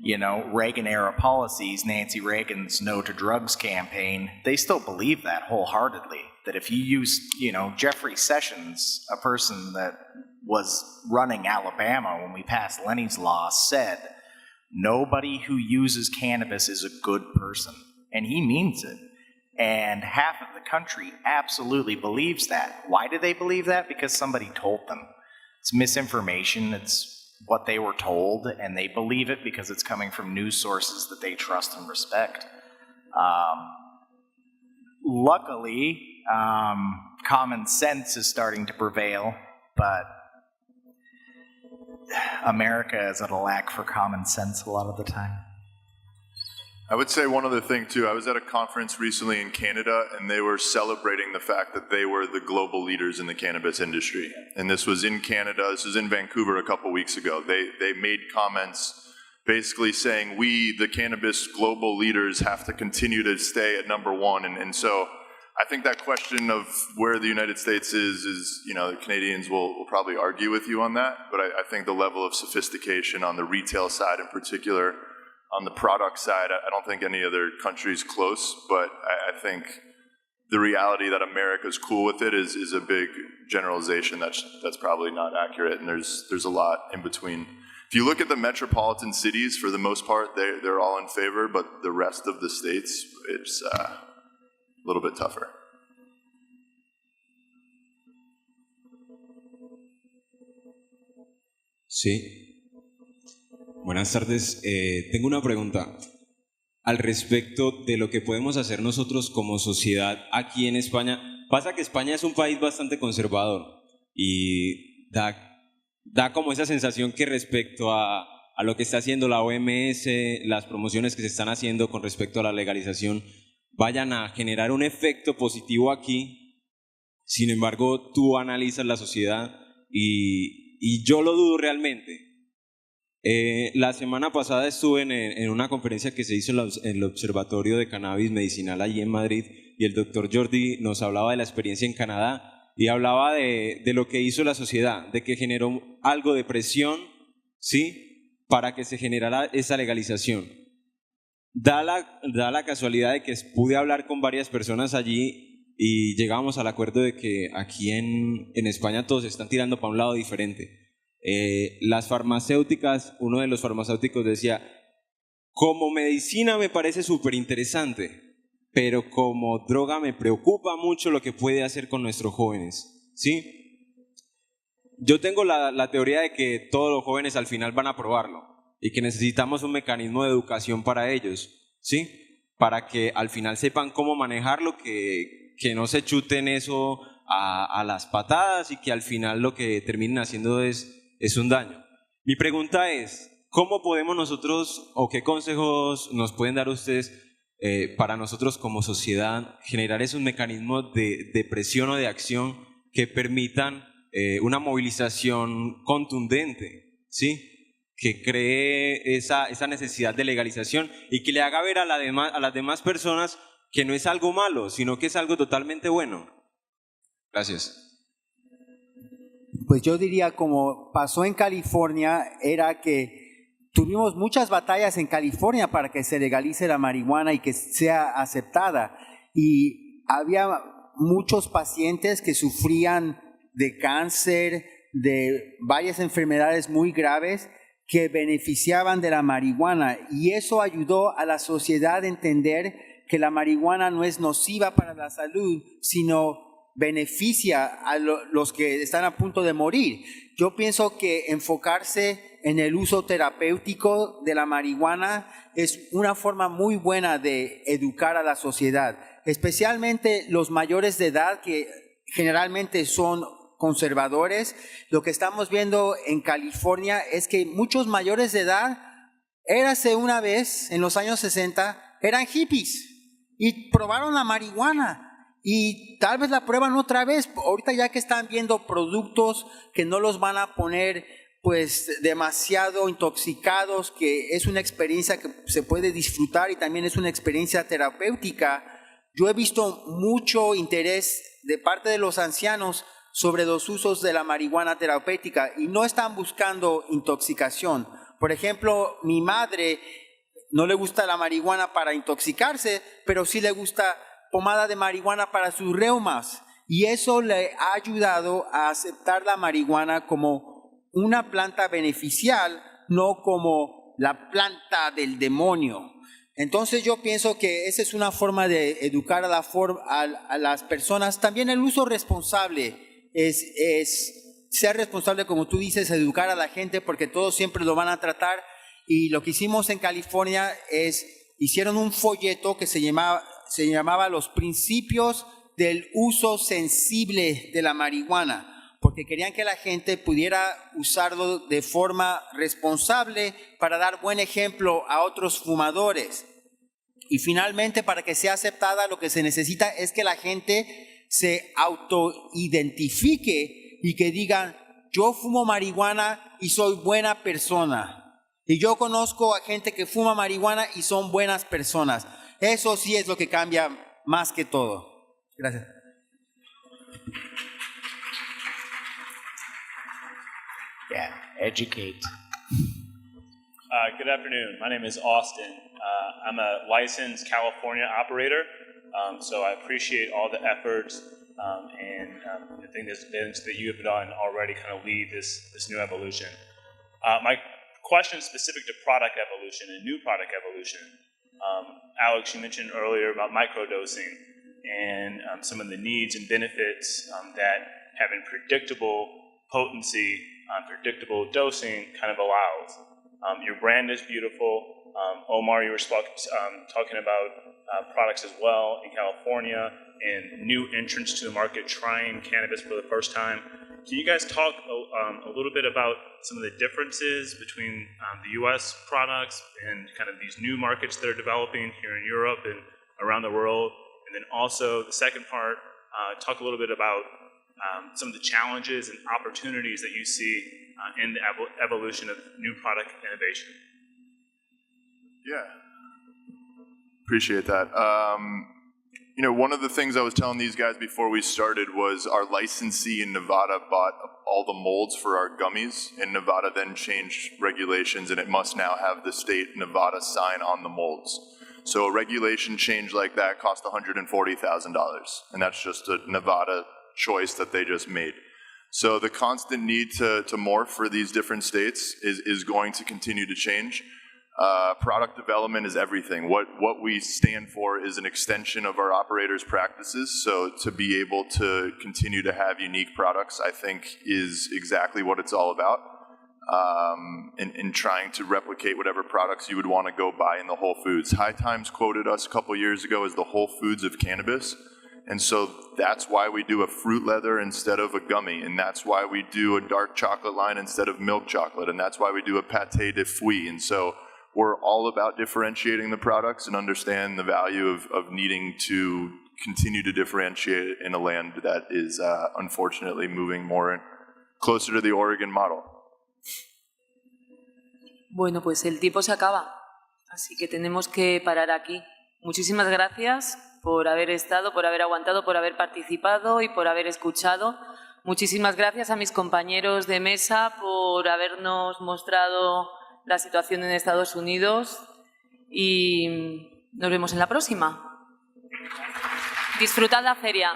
you know, Reagan-era policies, Nancy Reagan's No to Drugs campaign, they still believe that wholeheartedly. That if you use, you know, Jeffrey Sessions, a person that was running Alabama when we passed Lenny's Law, said, nobody who uses cannabis is a good person. And he means it. And half of the country absolutely believes that. Why do they believe that? Because somebody told them. It's misinformation. It's what they were told, and they believe it because it's coming from news sources that they trust and respect. Luckily, common sense is starting to prevail, but America is at a lack for common sense a lot of the time. I would say one other thing too. I was at a conference recently in Canada and they were celebrating the fact that they were the global leaders in the cannabis industry. And this was in Canada, this was in Vancouver a couple weeks ago. They made comments basically saying we, the cannabis global leaders, have to continue to stay at number one. And so I think that question of where the United States is, you know, the Canadians will probably argue with you on that. But I think the level of sophistication on the retail side in particular, on the product side, I don't think any other country is close, but I think the reality that America's cool with it is a big generalization that's probably not accurate, and there's a lot in between. If you look at the metropolitan cities, for the most part, they're all in favor, but the rest of the states, it's a little bit tougher. Sí. Buenas tardes. Tengo una pregunta al respecto de lo que podemos hacer nosotros como sociedad aquí en España. Pasa que España es un país bastante conservador y da como esa sensación que respecto a lo que está haciendo la OMS, las promociones que se están haciendo con respecto a la legalización, vayan a generar un efecto positivo aquí. Sin embargo, tú analizas la sociedad y yo lo dudo realmente. La semana pasada estuve en una conferencia que se hizo en el Observatorio de Cannabis Medicinal allí en Madrid y el doctor Jordi nos hablaba de la experiencia en Canadá y hablaba de lo que hizo la sociedad, de que generó algo de presión, ¿sí?, para que se generara esa legalización. Da la casualidad de que pude hablar con varias personas allí y llegamos al acuerdo de que aquí en España todos están tirando para un lado diferente. Las farmacéuticas, uno de los farmacéuticos decía, como medicina me parece súper interesante, pero como droga me preocupa mucho lo que puede hacer con nuestros jóvenes, ¿sí? Yo tengo la teoría de que todos los jóvenes al final van a probarlo y que necesitamos un mecanismo de educación para ellos, ¿sí? Para que al final sepan cómo manejarlo, que no se chuten eso a las patadas y que al final lo que terminen haciendo es un daño. Mi pregunta es, ¿cómo podemos nosotros o qué consejos nos pueden dar ustedes para nosotros como sociedad generar esos mecanismos de presión o de acción que permitan una movilización contundente, ¿sí?, que cree esa necesidad de legalización y que le haga ver a las demás personas que no es algo malo, sino que es algo totalmente bueno? Gracias. Pues yo diría, como pasó en California, era que tuvimos muchas batallas en California para que se legalice la marihuana y que sea aceptada. Y había muchos pacientes que sufrían de cáncer, de varias enfermedades muy graves que beneficiaban de la marihuana. Y eso ayudó a la sociedad a entender que la marihuana no es nociva para la salud, sino beneficia a los que están a punto de morir. Yo pienso que enfocarse en el uso terapéutico de la marihuana es una forma muy buena de educar a la sociedad, especialmente los mayores de edad que generalmente son conservadores. Lo que estamos viendo en California es que muchos mayores de edad, érase una vez en los años 60, eran hippies y probaron la marihuana. Y tal vez la prueban otra vez, ahorita ya que están viendo productos que no los van a poner pues demasiado intoxicados, que es una experiencia que se puede disfrutar y también es una experiencia terapéutica. Yo he visto mucho interés de parte de los ancianos sobre los usos de la marihuana terapéutica y no están buscando intoxicación. Por ejemplo, mi madre no le gusta la marihuana para intoxicarse, pero sí le gusta pomada de marihuana para sus reumas, y eso le ha ayudado a aceptar la marihuana como una planta beneficial, no como la planta del demonio. Entonces yo pienso que esa es una forma de educar a las personas. También el uso responsable es ser responsable, como tú dices, educar a la gente, porque todos siempre lo van a tratar. Y lo que hicimos en California hicieron un folleto que se llamaba Los Principios del Uso Sensible de la Marihuana, porque querían que la gente pudiera usarlo de forma responsable para dar buen ejemplo a otros fumadores. Y finalmente, para que sea aceptada, lo que se necesita es que la gente se autoidentifique y que digan, yo fumo marihuana y soy buena persona. Y yo conozco a gente que fuma marihuana y son buenas personas. Eso sí es lo que cambia más que todo. Gracias. Yeah, educate. Good afternoon. My name is Austin. I'm a licensed California operator, so I appreciate all the efforts and the things that you have done already kind of lead this new evolution. My question is specific to product evolution and new product evolution. Alex, you mentioned earlier about microdosing and some of the needs and benefits that having predictable potency, predictable dosing kind of allows. Your brand is beautiful. Omar, you were talking about products as well in California and new entrants to the market trying cannabis for the first time. Can you guys talk a little bit about some of the differences between the U.S. products and kind of these new markets that are developing here in Europe and around the world? And then also the second part, talk a little bit about some of the challenges and opportunities that you see in the evolution of new product innovation. Yeah, appreciate that. You know, one of the things I was telling these guys before we started was our licensee in Nevada bought all the molds for our gummies, and Nevada then changed regulations, and it must now have the state Nevada sign on the molds. So a regulation change like that cost $140,000, and that's just a Nevada choice that they just made. So the constant need to morph for these different states is going to continue to change. Product development is everything. What we stand for is an extension of our operators' practices. So to be able to continue to have unique products, I think, is exactly what it's all about. In trying to replicate whatever products you would want to go buy in the Whole Foods. High Times quoted us a couple years ago as the Whole Foods of cannabis. And so that's why we do a fruit leather instead of a gummy. And that's why we do a dark chocolate line instead of milk chocolate. And that's why we do a pâté de fruits. And so we're all about differentiating the products and understand the value of needing to continue to differentiate in a land that is unfortunately moving more closer to the Oregon model. Bueno, pues el tiempo se acaba, así que tenemos que parar aquí. Muchísimas gracias por haber estado, por haber aguantado, por haber participado y por haber escuchado. Muchísimas gracias a mis compañeros de mesa por habernos mostrado la situación en Estados Unidos y nos vemos en la próxima. Disfrutad la feria.